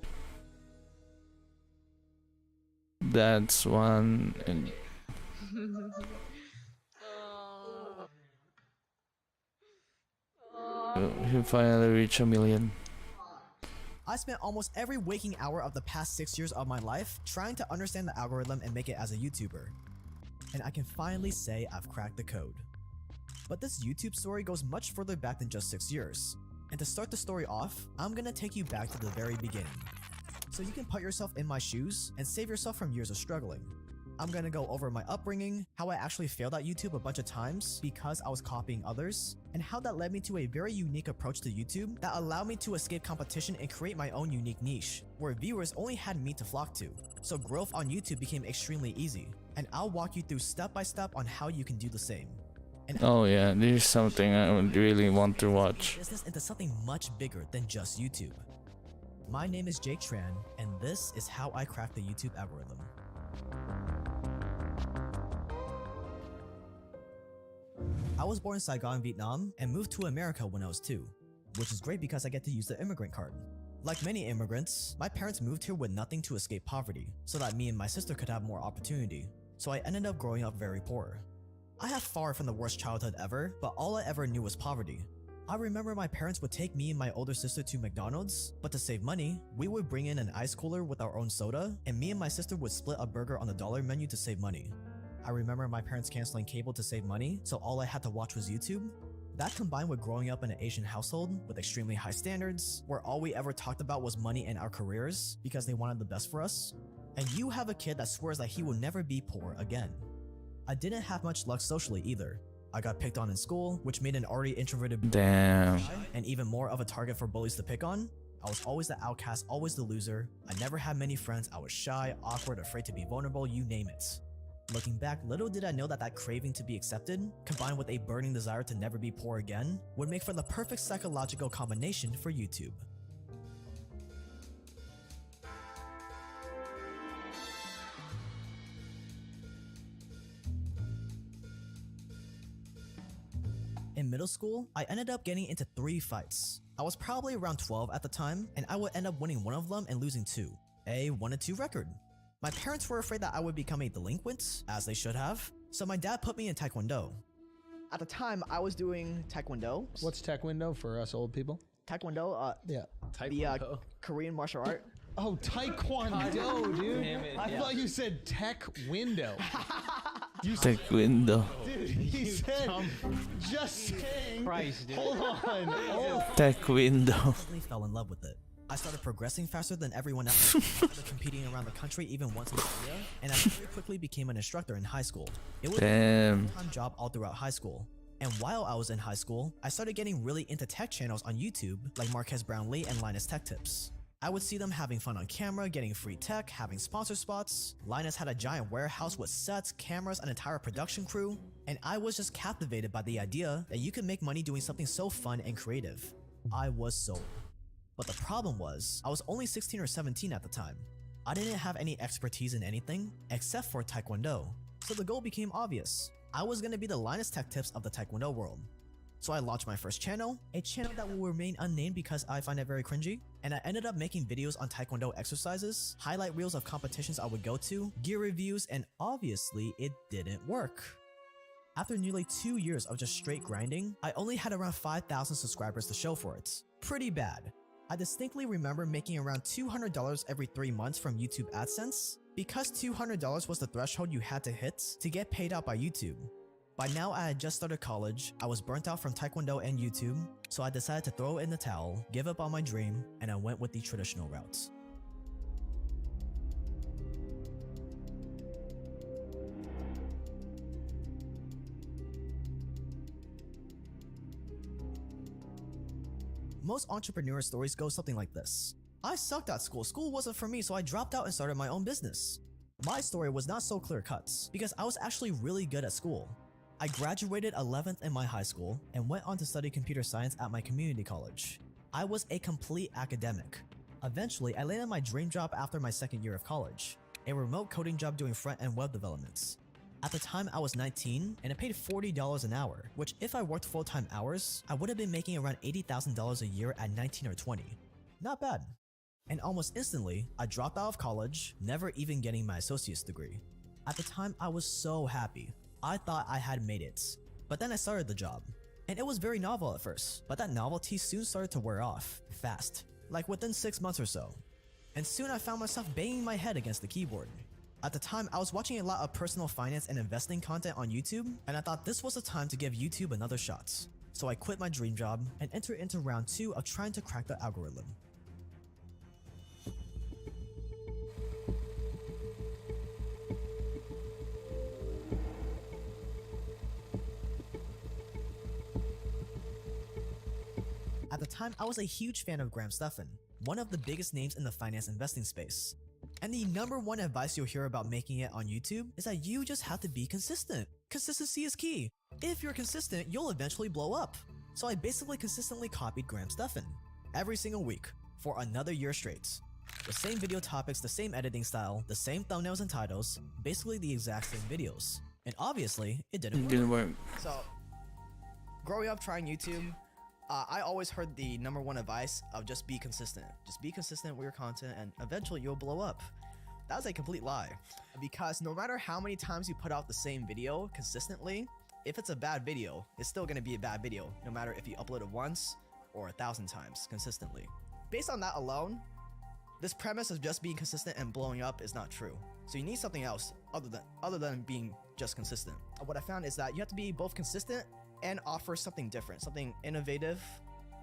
That's one. And he finally reached 1 million.
I spent almost every waking hour of the past 6 years of my life trying to understand the algorithm and make it as a YouTuber. And I can finally say I've cracked the code. But this YouTube story goes much further back than just 6 years. And to start the story off, I'm gonna take you back to the very beginning, so you can put yourself in my shoes and save yourself from years of struggling. I'm gonna go over my upbringing, how I actually failed at YouTube a bunch of times because I was copying others, and how that led me to a very unique approach to YouTube that allowed me to escape competition and create my own unique niche, where viewers only had me to flock to. So growth on YouTube became extremely easy, and I'll walk you through step by step on how you can do the same.
Oh yeah, this is something I would really want to watch.
Business into something much bigger than just YouTube. My name is Jake Tran, and this is how I cracked the YouTube algorithm. I was born in Saigon, Vietnam, and moved to America when I was 2, which is great because I get to use the immigrant card. Like many immigrants, my parents moved here with nothing to escape poverty, so that me and my sister could have more opportunity, so I ended up growing up very poor. I had far from the worst childhood ever, but all I ever knew was poverty. I remember my parents would take me and my older sister to McDonald's, but to save money, we would bring in an ice cooler with our own soda, and me and my sister would split a burger on the dollar menu to save money. I remember my parents canceling cable to save money, so all I had to watch was YouTube. That combined with growing up in an Asian household with extremely high standards, where all we ever talked about was money and our careers because they wanted the best for us. And you have a kid that swears that he will never be poor again. I didn't have much luck socially either. I got picked on in school, which made an already introverted
Damn.
and even more of a target for bullies to pick on. I was always the outcast, always the loser. I never had many friends. I was shy, awkward, afraid to be vulnerable, you name it. Looking back, little did I know that craving to be accepted, combined with a burning desire to never be poor again, would make for the perfect psychological combination for YouTube. In middle school, I ended up getting into 3 fights. I was probably around 12 at the time, and I would end up winning one of them and losing 2. A 1-2 record. My parents were afraid that I would become a delinquent, as they should have, so my dad put me in Taekwondo. At the time, I was doing Taekwondo.
What's Taekwondo for us old people?
Taekwondo, the Korean martial art.
Oh, Taekwondo, dude.
Damn it,
I
yeah.
thought you said tech window. You
Tech window.
Dude, he said, just saying.
Christ, dude.
Hold on. Oh.
Tech window.
Instantly fell in love with it. I started progressing faster than everyone else. I started competing around the country even once in a year, and I very quickly became an instructor in high school. It was
Damn.
a full-time job all throughout high school. And while I was in high school, I started getting really into tech channels on YouTube, like Marquez Brownlee and Linus Tech Tips. I would see them having fun on camera, getting free tech, having sponsor spots. Linus had a giant warehouse with sets, cameras, an entire production crew, and I was just captivated by the idea that you could make money doing something so fun and creative. I was sold. But the problem was, I was only 16 or 17 at the time. I didn't have any expertise in anything except for Taekwondo, so the goal became obvious. I was gonna be the Linus Tech Tips of the Taekwondo world. So I launched my first channel, a channel that will remain unnamed because I find it very cringy, and I ended up making videos on Taekwondo exercises, highlight reels of competitions I would go to, gear reviews, and obviously it didn't work. After nearly 2 years of just straight grinding, I only had around 5,000 subscribers to show for it. Pretty bad. I distinctly remember making around $200 every 3 months from YouTube AdSense, because $200 was the threshold you had to hit to get paid out by YouTube. By now I had just started college, I was burnt out from Taekwondo and YouTube, so I decided to throw in the towel, give up on my dream, and I went with the traditional route. Most entrepreneur stories go something like this. I sucked at school. School wasn't for me, so I dropped out and started my own business. My story was not so clear-cut, because I was actually really good at school. I graduated 11th in my high school and went on to study computer science at my community college. I was a complete academic. Eventually, I landed my dream job after my second year of college, a remote coding job doing front-end web developments. At the time, I was 19 and it paid $40 an hour, which if I worked full-time hours, I would have been making around $80,000 a year at 19 or 20. Not bad. And almost instantly, I dropped out of college, never even getting my associate's degree. At the time, I was so happy. I thought I had made it. But then I started the job. And it was very novel at first, but that novelty soon started to wear off, fast. Like within 6 months or so. And soon I found myself banging my head against the keyboard. At the time, I was watching a lot of personal finance and investing content on YouTube, and I thought this was the time to give YouTube another shot. So I quit my dream job and entered into round 2 of trying to crack the algorithm. At the time, I was a huge fan of Graham Stephan, one of the biggest names in the finance investing space. And the #1 advice you'll hear about making it on YouTube is that you just have to be consistent. Consistency is key. If you're consistent, you'll eventually blow up. So I basically consistently copied Graham Stephan every single week for another year straight. The same video topics, the same editing style, the same thumbnails and titles, basically the exact same videos. And obviously, it didn't work. So, growing up trying YouTube, I always heard the #1 advice of just be consistent. Just be consistent with your content and eventually you'll blow up. That was a complete lie. Because no matter how many times you put out the same video consistently, if it's a bad video, it's still gonna be a bad video, no matter if you upload it once or 1,000 times consistently. Based on that alone, this premise of just being consistent and blowing up is not true. So you need something else other than being just consistent. What I found is that you have to be both consistent and offer something different, something innovative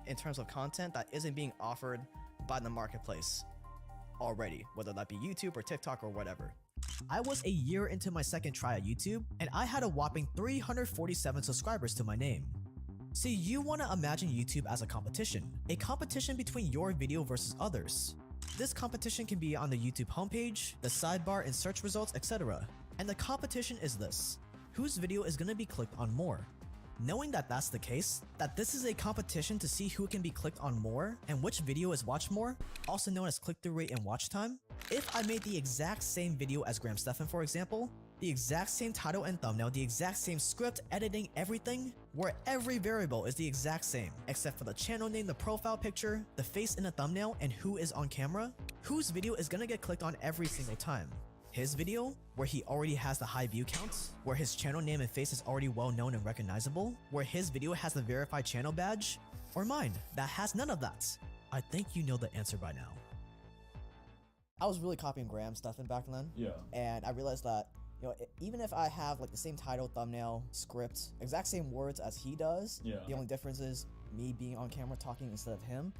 in terms of content that isn't being offered by the marketplace already, whether that be YouTube or TikTok or whatever. I was a year into my second try at YouTube, and I had a whopping 347 subscribers to my name. See, you want to imagine YouTube as a competition between your video versus others. This competition can be on the YouTube homepage, the sidebar and search results, etc. And the competition is this: whose video is going to be clicked on more? Knowing that that's the case, that this is a competition to see who can be clicked on more and which video is watched more, also known as click-through rate and watch time, if I made the exact same video as Graham Stephan, for example, the exact same title and thumbnail, the exact same script, editing, everything, where every variable is the exact same, except for the channel name, the profile picture, the face in the thumbnail, and who is on camera, whose video is gonna get clicked on every single time? His video, where he already has the high view counts, where his channel name and face is already well known and recognizable, where his video has the verified channel badge, or mine, that has none of that? I think you know the answer by now. I was really copying Graham Stephan back then.
Yeah.
And I realized that, you know, even if I have like the same title, thumbnail, script, exact same words as he does,
Yeah.
the only difference is me being on camera talking instead of him.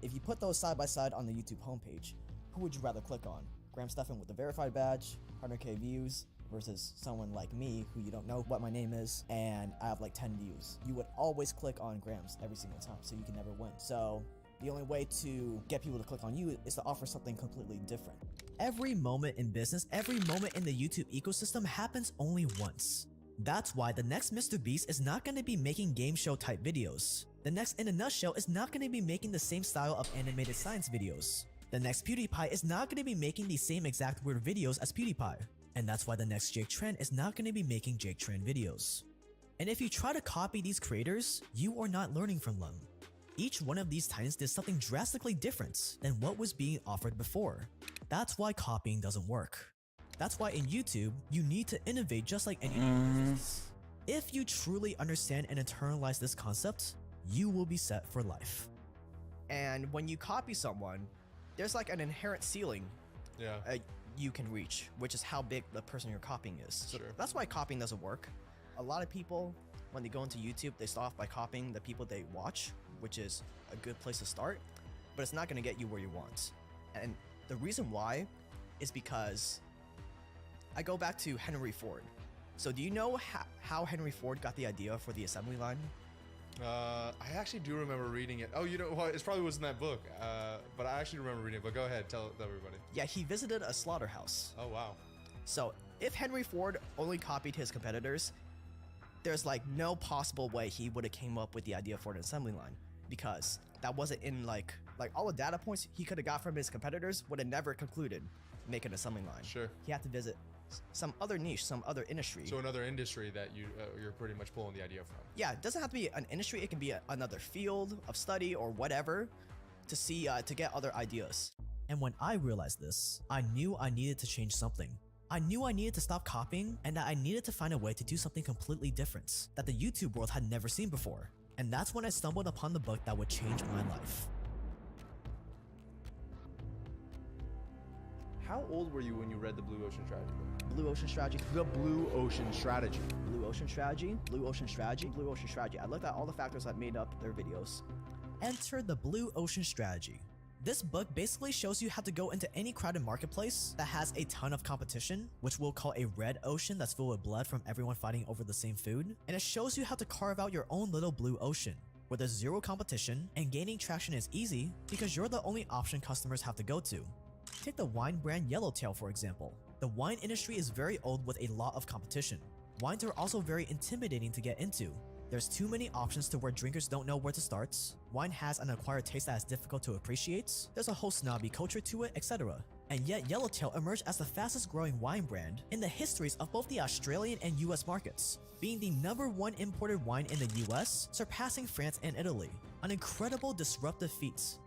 If you put those side by side on the YouTube homepage, who would you rather click on? Graham Stephan with the verified badge, 100k views, versus someone like me who you don't know what my name is and I have like 10 views. You would always click on Graham's every single time, so you can never win. So the only way to get people to click on you is to offer something completely different. Every moment in business, every moment in the YouTube ecosystem happens only once. That's why the next Mr. Beast is not going to be making game show type videos. The next In a Nutshell is not going to be making the same style of animated science videos. The next PewDiePie is not going to be making the same exact weird videos as PewDiePie. And that's why the next Jake Tran is not going to be making Jake Tran videos. And if you try to copy these creators, you are not learning from them. Each one of these titans did something drastically different than what was being offered before. That's why copying doesn't work. That's why in YouTube, you need to innovate just like any other business. If you truly understand and internalize this concept, you will be set for life. And when you copy someone, there's like an inherent ceiling you can reach, which is how big the person you're copying is. So that's why copying doesn't work. A lot of people, when they go into YouTube, they start off by copying the people they watch, which is a good place to start, but it's not going to get you where you want. And the reason why is because I go back to Henry Ford. So do you know how Henry Ford got the idea for the assembly line?
I actually do remember reading it. Oh, you know what? It probably wasn't that book, but I actually remember reading it. But go ahead, tell everybody.
Yeah, he visited a slaughterhouse.
Oh, wow.
So if Henry Ford only copied his competitors, there's like no possible way he would have came up with the idea for an assembly line, because that wasn't in like all the data points he could have got from his competitors would have never concluded make an assembly line.
Sure.
He had to visit some other niche, some other industry.
So another industry that you're pretty much pulling the idea from.
Yeah, it doesn't have to be an industry. It can be another field of study or whatever to see to get other ideas. And when I realized this, I knew I needed to change something. I knew I needed to stop copying and that I needed to find a way to do something completely different that the YouTube world had never seen before. And that's when I stumbled upon the book that would change my life.
How old were you when you read the Blue Ocean Strategy book?
Blue Ocean Strategy.
The Blue Ocean Strategy.
Blue Ocean Strategy. Blue Ocean Strategy. Blue Ocean Strategy. I looked at all the factors that made up their videos. Enter the Blue Ocean Strategy. This book basically shows you how to go into any crowded marketplace that has a ton of competition, which we'll call a red ocean that's filled with blood from everyone fighting over the same food. And it shows you how to carve out your own little blue ocean, where there's zero competition and gaining traction is easy because you're the only option customers have to go to. Take the wine brand Yellowtail for example. The wine industry is very old with a lot of competition. Wines are also very intimidating to get into. There's too many options to where drinkers don't know where to start. Wine has an acquired taste that is difficult to appreciate. There's a whole snobby culture to it, etc. And yet Yellowtail emerged as the fastest growing wine brand in the histories of both the Australian and US markets, being the #1 imported wine in the US, surpassing France and Italy. An incredible disruptive feat.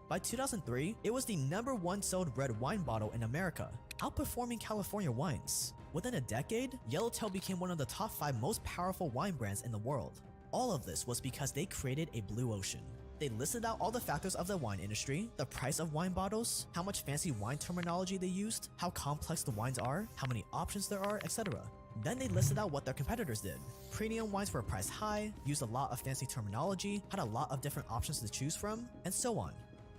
By 2003, it was the #1 sold red wine bottle in America, outperforming California wines. Within a decade, Yellowtail became one of the top 5 most powerful wine brands in the world. All of this was because they created a blue ocean. They listed out all the factors of the wine industry, the price of wine bottles, how much fancy wine terminology they used, how complex the wines are, how many options there are, etc. Then they listed out what their competitors did. Premium wines were priced high, used a lot of fancy terminology, had a lot of different options to choose from, and so on.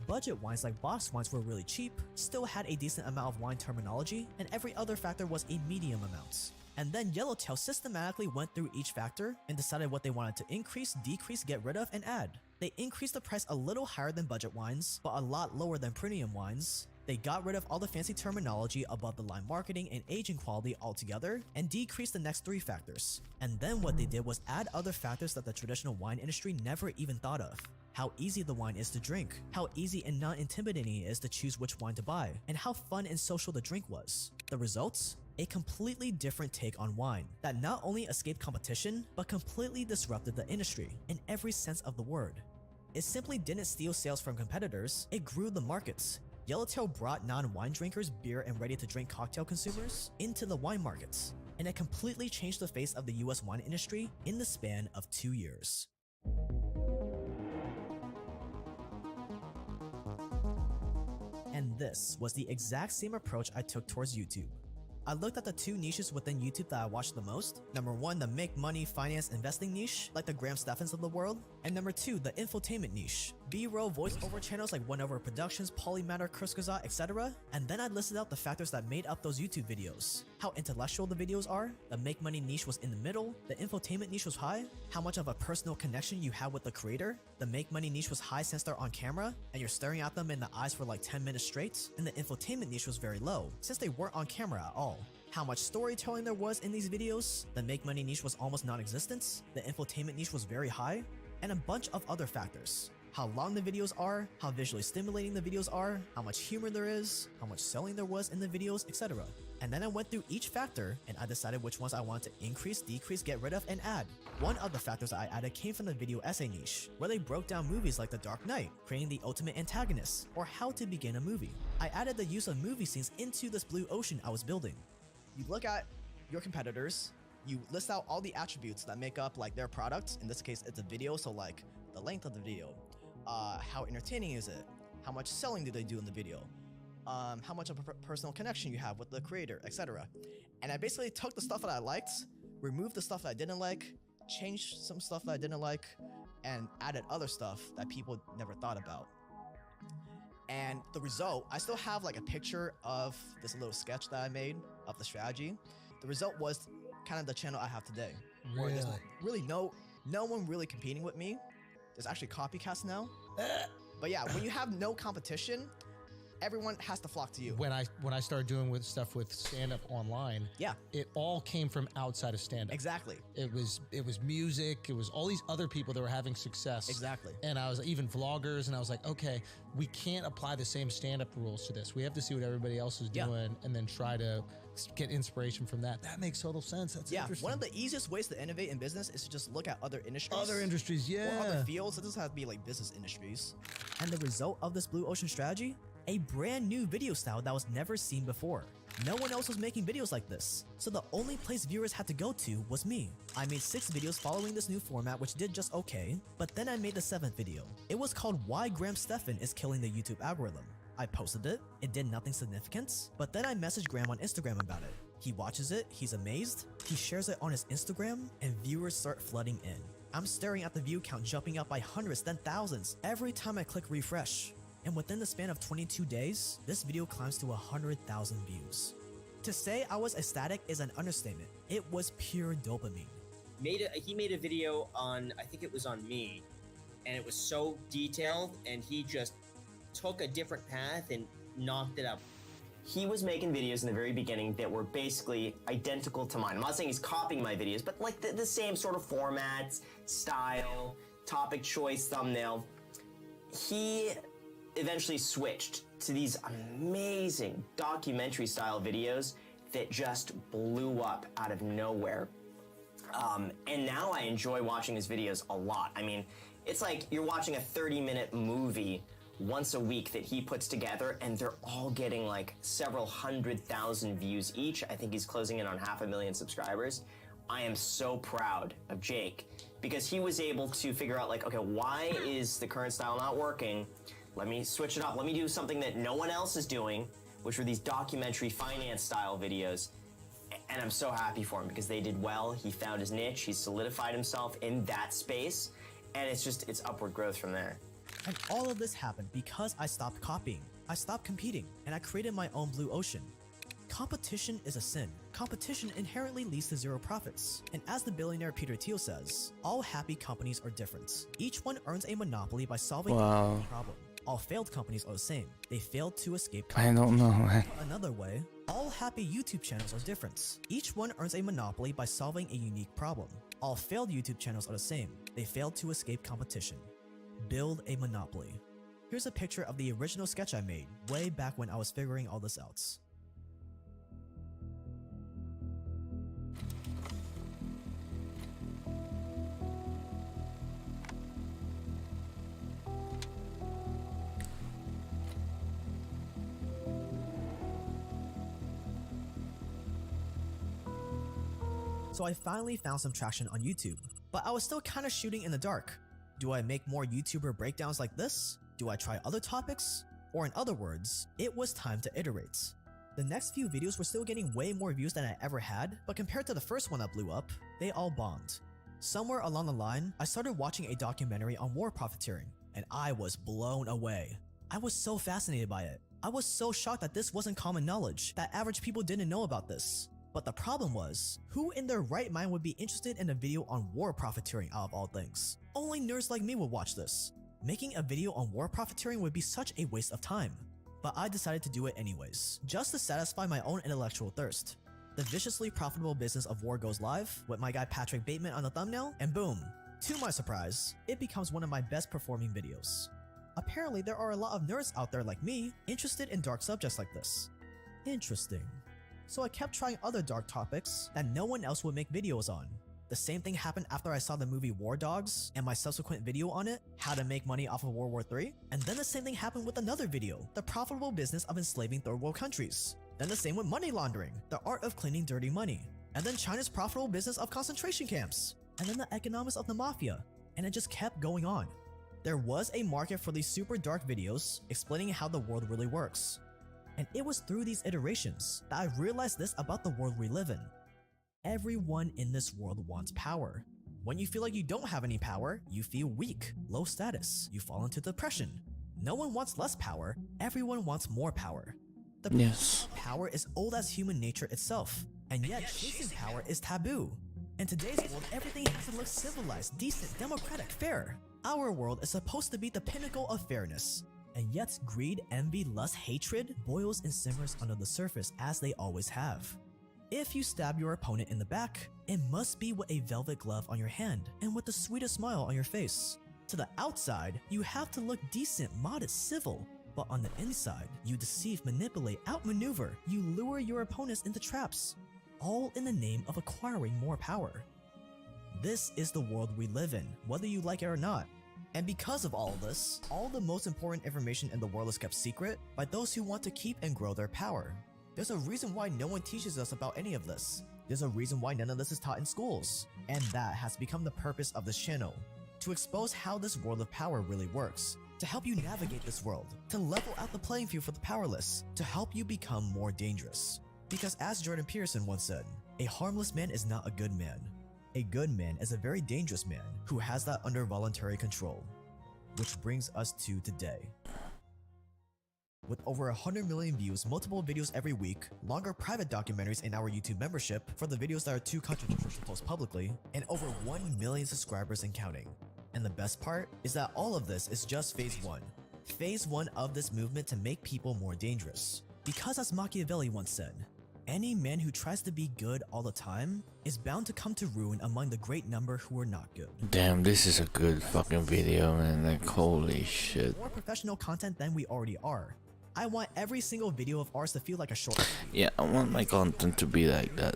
Budget wines like box wines were really cheap, still had a decent amount of wine terminology, and every other factor was a medium amount. And then Yellowtail systematically went through each factor and decided what they wanted to increase, decrease, get rid of, and add. They increased the price a little higher than budget wines, but a lot lower than premium wines. They got rid of all the fancy terminology, above the line marketing, and aging quality altogether, and decreased the next 3 factors. And then what they did was add other factors that the traditional wine industry never even thought of. How easy the wine is to drink, how easy and non-intimidating it is to choose which wine to buy, and how fun and social the drink was. The results? A completely different take on wine that not only escaped competition, but completely disrupted the industry in every sense of the word. It simply didn't steal sales from competitors, it grew the markets. Yellowtail brought non-wine drinkers, beer and ready-to-drink cocktail consumers into the wine markets, and it completely changed the face of the US wine industry in the span of 2 years. And this was the exact same approach I took towards YouTube. I looked at the two niches within YouTube that I watched the most. Number 1, the make money, finance, investing niche, like the Graham Steffens of the world. And number 2, the infotainment niche. B-roll voiceover channels like One Over Productions, Polymatter, Kurzgesagt, etc. And then I listed out the factors that made up those YouTube videos. How intellectual the videos are, the make money niche was in the middle, the infotainment niche was high, how much of a personal connection you have with the creator, the make money niche was high since they're on camera, and you're staring at them in the eyes for like 10 minutes straight, and the infotainment niche was very low, since they weren't on camera at all. How much storytelling there was in these videos, the make money niche was almost non-existent, the infotainment niche was very high, and a bunch of other factors. How long the videos are, how visually stimulating the videos are, how much humor there is, how much selling there was in the videos, etc. And then I went through each factor and I decided which ones I wanted to increase, decrease, get rid of, and add. One of the factors I added came from the video essay niche, where they broke down movies like The Dark Knight, creating the ultimate antagonist, or how to begin a movie. I added the use of movie scenes into this blue ocean I was building. You look at your competitors, you list out all the attributes that make up like their product. In this case, it's a video, so like the length of the video, how entertaining is it, how much selling do they do in the video, how much of a personal connection you have with the creator, etc. And I basically took the stuff that I liked, removed the stuff that I didn't like, changed some stuff that I didn't like, and added other stuff that people never thought about. And the result, I still have like a picture of this little sketch that I made of the strategy. The result was kind of the channel I have today. Where there's really no one really competing with me. There's actually copycats now. But yeah, when you have no competition, everyone has to flock to you.
When I started doing stuff with stand-up online,
yeah,
it all came from outside of stand-up.
Exactly.
It was music, it was all these other people that were having success.
Exactly.
And I was even vloggers, and I was like, okay, we can't apply the same stand-up rules to this. We have to see what everybody else is doing and then try to get inspiration from that. That makes total sense. That's interesting.
One of the easiest ways to innovate in business is to just look at other industries.
Other industries, yeah.
Or other fields. It doesn't have to be like business industries. And the result of this blue ocean strategy? A brand new video style that was never seen before. No one else was making videos like this, so the only place viewers had to go to was me. I made 6 videos following this new format, which did just okay, but then I made the 7th video. It was called Why Graham Stephan is Killing the YouTube Algorithm. I posted it did nothing significant, but then I messaged Graham on Instagram about it. He watches it, he's amazed, he shares it on his Instagram, and viewers start flooding in. I'm staring at the view count jumping up by hundreds, then thousands, every time I click refresh. And within the span of 22 days, this video climbs to 100,000 views. To say I was ecstatic is an understatement. It was pure dopamine.
He made a video on, I think it was on me, and it was so detailed, and he just took a different path and knocked it up. He was making videos in the very beginning that were basically identical to mine. I'm not saying he's copying my videos, but like the same sort of formats, style, topic choice, thumbnail. He eventually switched to these amazing documentary style videos that just blew up out of nowhere. And now I enjoy watching his videos a lot. I mean, it's like you're watching a 30-minute movie once a week that he puts together, and they're all getting like several 100,000 views each. I think he's closing in on 500,000 subscribers. I am so proud of Jake because he was able to figure out like, okay, why is the current style not working? Let me switch it up. Let me do something that no one else is doing, which were these documentary finance style videos. And I'm so happy for him because they did well. He found his niche. He solidified himself in that space. And it's upward growth from there.
And all of this happened because I stopped copying. I stopped competing, and I created my own blue ocean. Competition is a sin. Competition inherently leads to zero profits. And as the billionaire Peter Thiel says, all happy companies are different. Each one earns a monopoly by solving a problem. All failed companies are the same. They failed to escape
I don't know, man.
Another way, all happy YouTube channels are different. Each one earns a monopoly by solving a unique problem. All failed YouTube channels are the same. They failed to escape competition. Build a monopoly. Here's a picture of the original sketch I made way back when I was figuring all this out. So I finally found some traction on YouTube, but I was still kind of shooting in the dark. Do I make more YouTuber breakdowns like this? Do I try other topics? Or in other words, it was time to iterate. The next few videos were still getting way more views than I ever had, but compared to the first one that blew up, they all bombed. Somewhere along the line, I started watching a documentary on war profiteering, and I was blown away. I was so fascinated by it. I was so shocked that this wasn't common knowledge, that average people didn't know about this. But the problem was, who in their right mind would be interested in a video on war profiteering out of all things? Only nerds like me would watch this. Making a video on war profiteering would be such a waste of time. But I decided to do it anyways, just to satisfy my own intellectual thirst. The viciously profitable business of war goes live, with my guy Patrick Bateman on the thumbnail, and boom, to my surprise, it becomes one of my best performing videos. Apparently there are a lot of nerds out there like me, interested in dark subjects like this. Interesting. So I kept trying other dark topics that no one else would make videos on. The same thing happened after I saw the movie War Dogs and my subsequent video on it, how to make money off of World War III. And then the same thing happened with another video, the profitable business of enslaving third world countries. Then the same with money laundering, the art of cleaning dirty money. And then China's profitable business of concentration camps. And then the economics of the mafia. And it just kept going on. There was a market for these super dark videos explaining how the world really works. And it was through these iterations that I realized this about the world we live in. Everyone in this world wants power. When you feel like you don't have any power, you feel weak, low status, you fall into depression. No one wants less power, everyone wants more power. The power is old as human nature itself, and yet chasing power is taboo. In today's world, everything has to look civilized, decent, democratic, fair. Our world is supposed to be the pinnacle of fairness, and yet greed, envy, lust, hatred boils and simmers under the surface as they always have. If you stab your opponent in the back, it must be with a velvet glove on your hand and with the sweetest smile on your face. To the outside, you have to look decent, modest, civil, but on the inside, you deceive, manipulate, outmaneuver, you lure your opponents into traps, all in the name of acquiring more power. This is the world we live in, whether you like it or not. And because of all of this, all the most important information in the world is kept secret by those who want to keep and grow their power. There's a reason why no one teaches us about any of this. There's a reason why none of this is taught in schools. And that has become the purpose of this channel. To expose how this world of power really works. To help you navigate this world. To level out the playing field for the powerless. To help you become more dangerous. Because as Jordan Peterson once said, a harmless man is not a good man. A good man is a very dangerous man who has that under voluntary control. Which brings us to today. With over 100 million views, multiple videos every week, longer private documentaries in our YouTube membership for the videos that are too controversial to post publicly, and over 1 million subscribers and counting. And the best part is that all of this is just phase 1. Phase 1 of this movement to make people more dangerous. Because as Machiavelli once said, any man who tries to be good all the time is bound to come to ruin among the great number who are not good.
Damn, this is a good fucking video, man. Like, holy shit.
More professional content than we already are. I want every single video of ours to feel like a short.
Yeah, I want my content to be like that.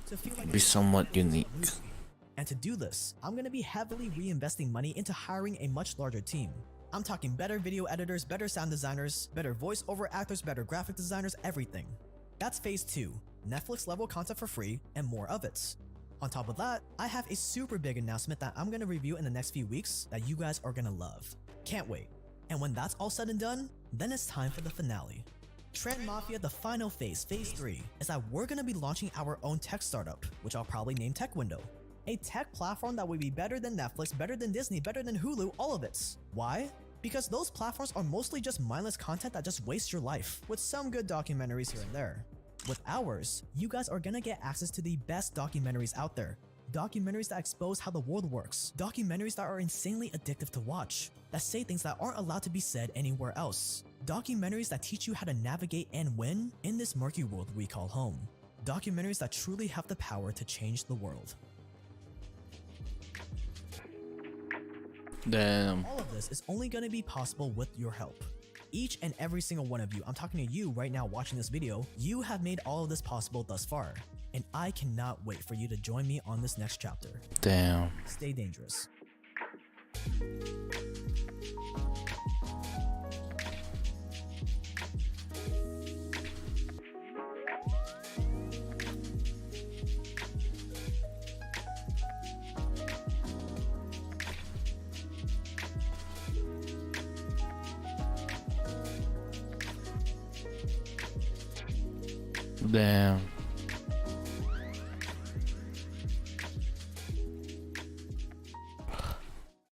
Be somewhat unique.
And to do this, I'm gonna be heavily reinvesting money into hiring a much larger team. I'm talking better video editors, better sound designers, better voiceover actors, better graphic designers, everything. That's phase 2. Netflix level content for free and more of it. On top of that, I have a super big announcement that I'm gonna review in the next few weeks that you guys are gonna love. Can't wait. And when that's all said and done, then it's time for the finale. Trend Mafia, the final phase, phase 3, is that we're gonna be launching our own tech startup, which I'll probably name Tech Window. A tech platform that will be better than Netflix, better than Disney, better than Hulu, all of it. Why? Because those platforms are mostly just mindless content that just wastes your life, with some good documentaries here and there. With ours, you guys are gonna get access to the best documentaries out there. Documentaries that expose how the world works. Documentaries that are insanely addictive to watch. That say things that aren't allowed to be said anywhere else. Documentaries that teach you how to navigate and win in this murky world we call home. Documentaries that truly have the power to change the world.
Damn.
All of this is only gonna be possible with your help. Each and every single one of you, I'm talking to you right now watching this video, you have made all of this possible thus far. And I cannot wait for you to join me on this next chapter.
Damn.
Stay dangerous.
Damn.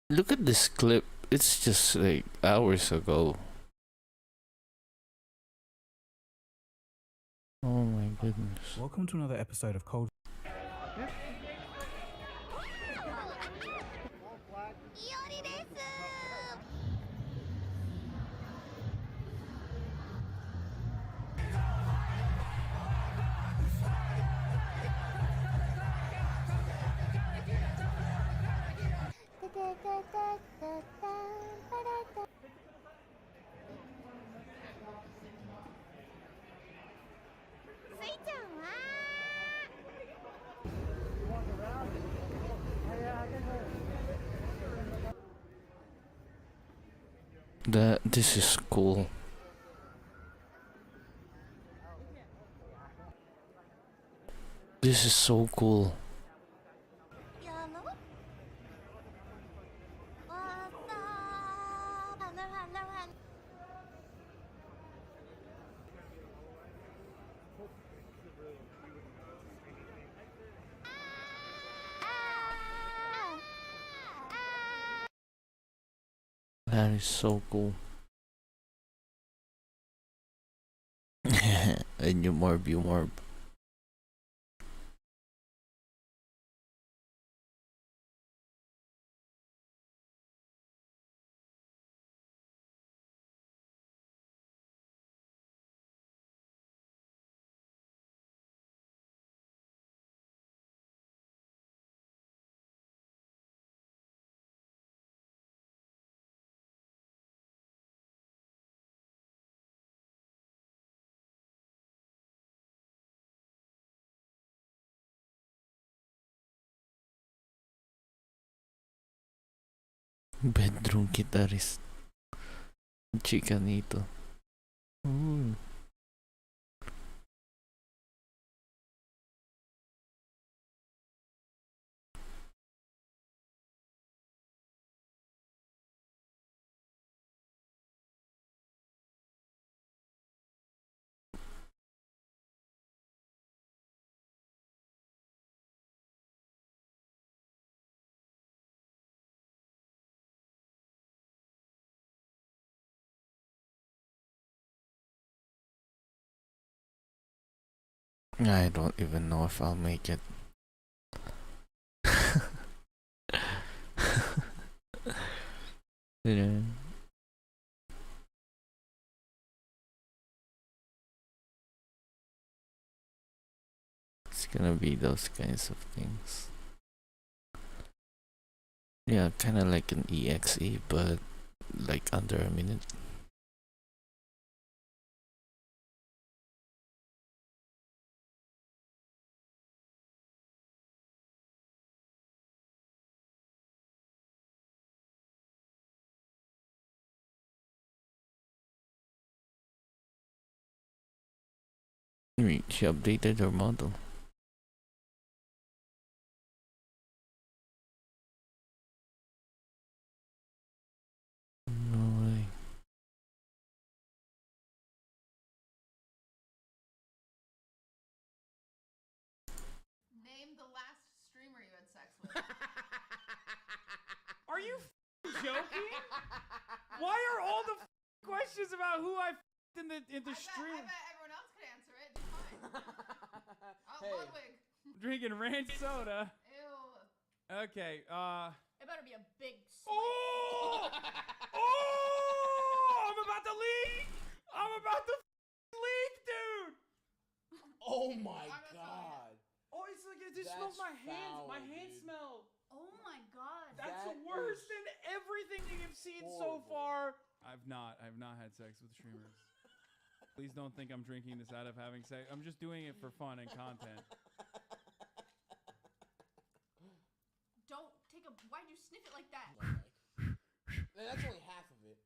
Look at this clip. It's just like hours ago. Oh my goodness.
Welcome to another episode of Cold.
This is cool. This is so cool. That is so cool. And you morb. Bedroom guitarist. Chicanito. Ooh. I don't even know if I'll make it. Yeah. It's gonna be those kinds of things. Yeah, kinda like an EXE, but like under a minute. Wait, she updated her model. No way.
Name the last streamer you had sex with.
Are you joking? Why are all the questions about who I in the stream?
I bet everyone else could answer it. It's fine. Oh,
Hey.
Ludwig.
Drinking ranch soda.
Ew.
Okay.
It better be a big
Oh! Oh! I'm about to leak. I'm about to leak, dude.
Oh my god.
Oh, it's like it just smells my hands. My hands smell.
Oh my god.
That's worse than everything that you've seen so far. I've not had sex with streamers. Please don't think I'm drinking this out of having sex. I'm just doing it for fun and content.
Don't take a. Why'd you sniff it like that?
That's only half of it.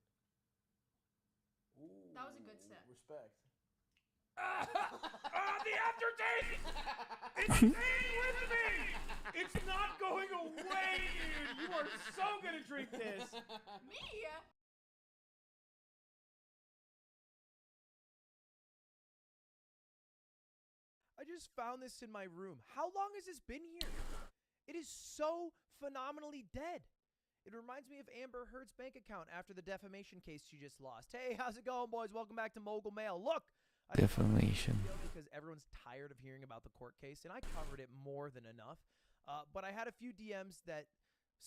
Ooh,
That was a good sip.
Respect.
The aftertaste! It's staying with me! It's not going away, dude! You are so gonna drink this!
Me?
I just found this in my room. How long has this been here? It is so phenomenally dead. It reminds me of Amber Heard's bank account after the defamation case she just lost. Hey, how's it going, boys? Welcome back to Mogul Mail. Look!
Defamation.
Because everyone's tired of hearing about the court case, and I covered it more than enough. But I had a few DMs that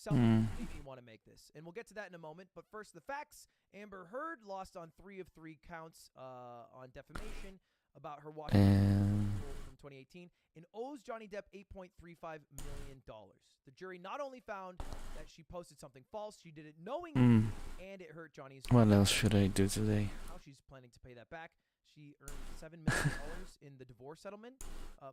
made me want to make this. And we'll get to that in a moment. But first, the facts. Amber Heard lost on 3 of 3 counts on defamation about her watching from 2018 and owes Johnny Depp $8.35 million. The jury not only found that she posted something false, she did it knowingly, and it hurt Johnny's...
What else should I do today?
How she's planning to pay that back. She earned $7 million in the divorce settlement,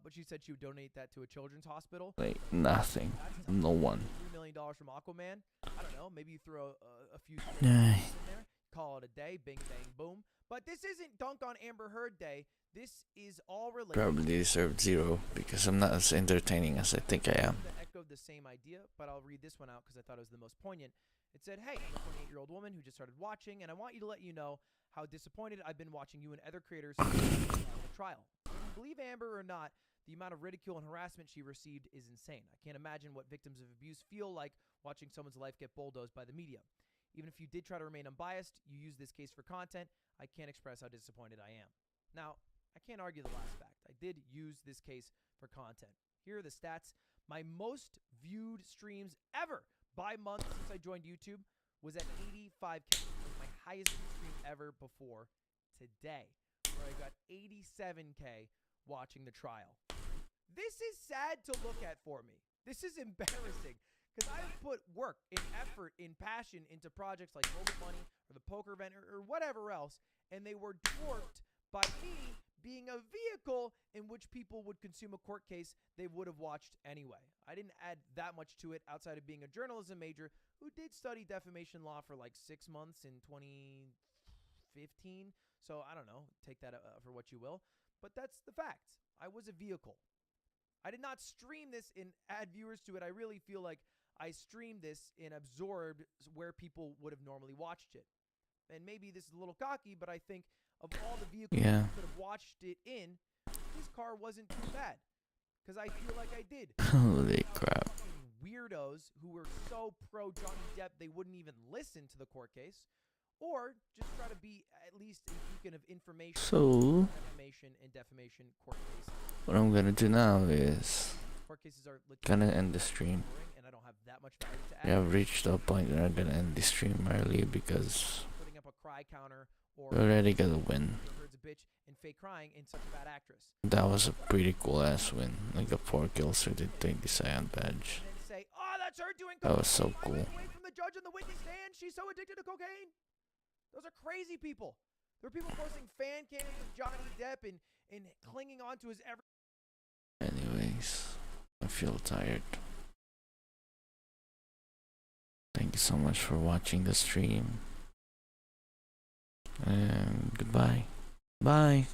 but she said she would donate that to a children's hospital.
Like, nothing. No one.
$3 million from Aquaman. I don't know. Maybe you throw a few in there. Call it a day. Bing, bang, boom. But this isn't Dunk on Amber Heard Day. This is all related.
Probably deserved 0 because I'm not as entertaining as I think I am.
Echoed the same idea, but I'll read this one out because I thought it was the most poignant. It said, hey, I'm a 28-year-old woman who just started watching, and I want you to let you know how disappointed I've been watching you and other creators in the trial. Believe Amber or not, the amount of ridicule and harassment she received is insane. I can't imagine what victims of abuse feel like watching someone's life get bulldozed by the media. Even if you did try to remain unbiased, you use this case for content. I can't express how disappointed I am. Now, I can't argue the last fact. I did use this case for content. Here are the stats. My most viewed streams ever by month since I joined YouTube was at 85K. My highest stream ever before today, where I got 87K watching the trial. This is sad to look at for me. This is embarrassing because I have put work and effort and passion into projects like Mobile Money or the poker event or whatever else, and they were dwarfed by me being a vehicle in which people would consume a court case they would have watched anyway. I didn't add that much to it outside of being a journalism major who did study defamation law for like 6 months in 2015. So I don't know, take that for what you will. But that's the facts. I was a vehicle. I did not stream this and add viewers to it. I really feel like I streamed this and absorbed where people would have normally watched it. And maybe this is a little cocky, but I think of all the vehicles I could have watched it in, this car wasn't too bad. Because I feel like I did.
Holy crap.
Weirdos who were so pro Johnny Depp they wouldn't even listen to the court case. Or just try to be at least a beacon of information.
So,
Defamation court case.
what I'm gonna do now is
Court cases are
gonna end the stream.
And I don't have that much value to add.
We have reached a point where I'm gonna end the stream early because
Putting up a cry counter or
we already got a win.
Heard's a bitch and fake crying in such a bad actress.
That was a pretty cool ass win. Like the 4 kills we did take the cyan badge.
And say, oh, that's her doing
That was so cool.
away from the judge on the witness stand. She's so addicted to cocaine. Those are crazy people. There are people posting fan cams of Johnny Depp and clinging on to his every...
Anyways, I feel tired. Thank you so much for watching the stream. And goodbye. Bye.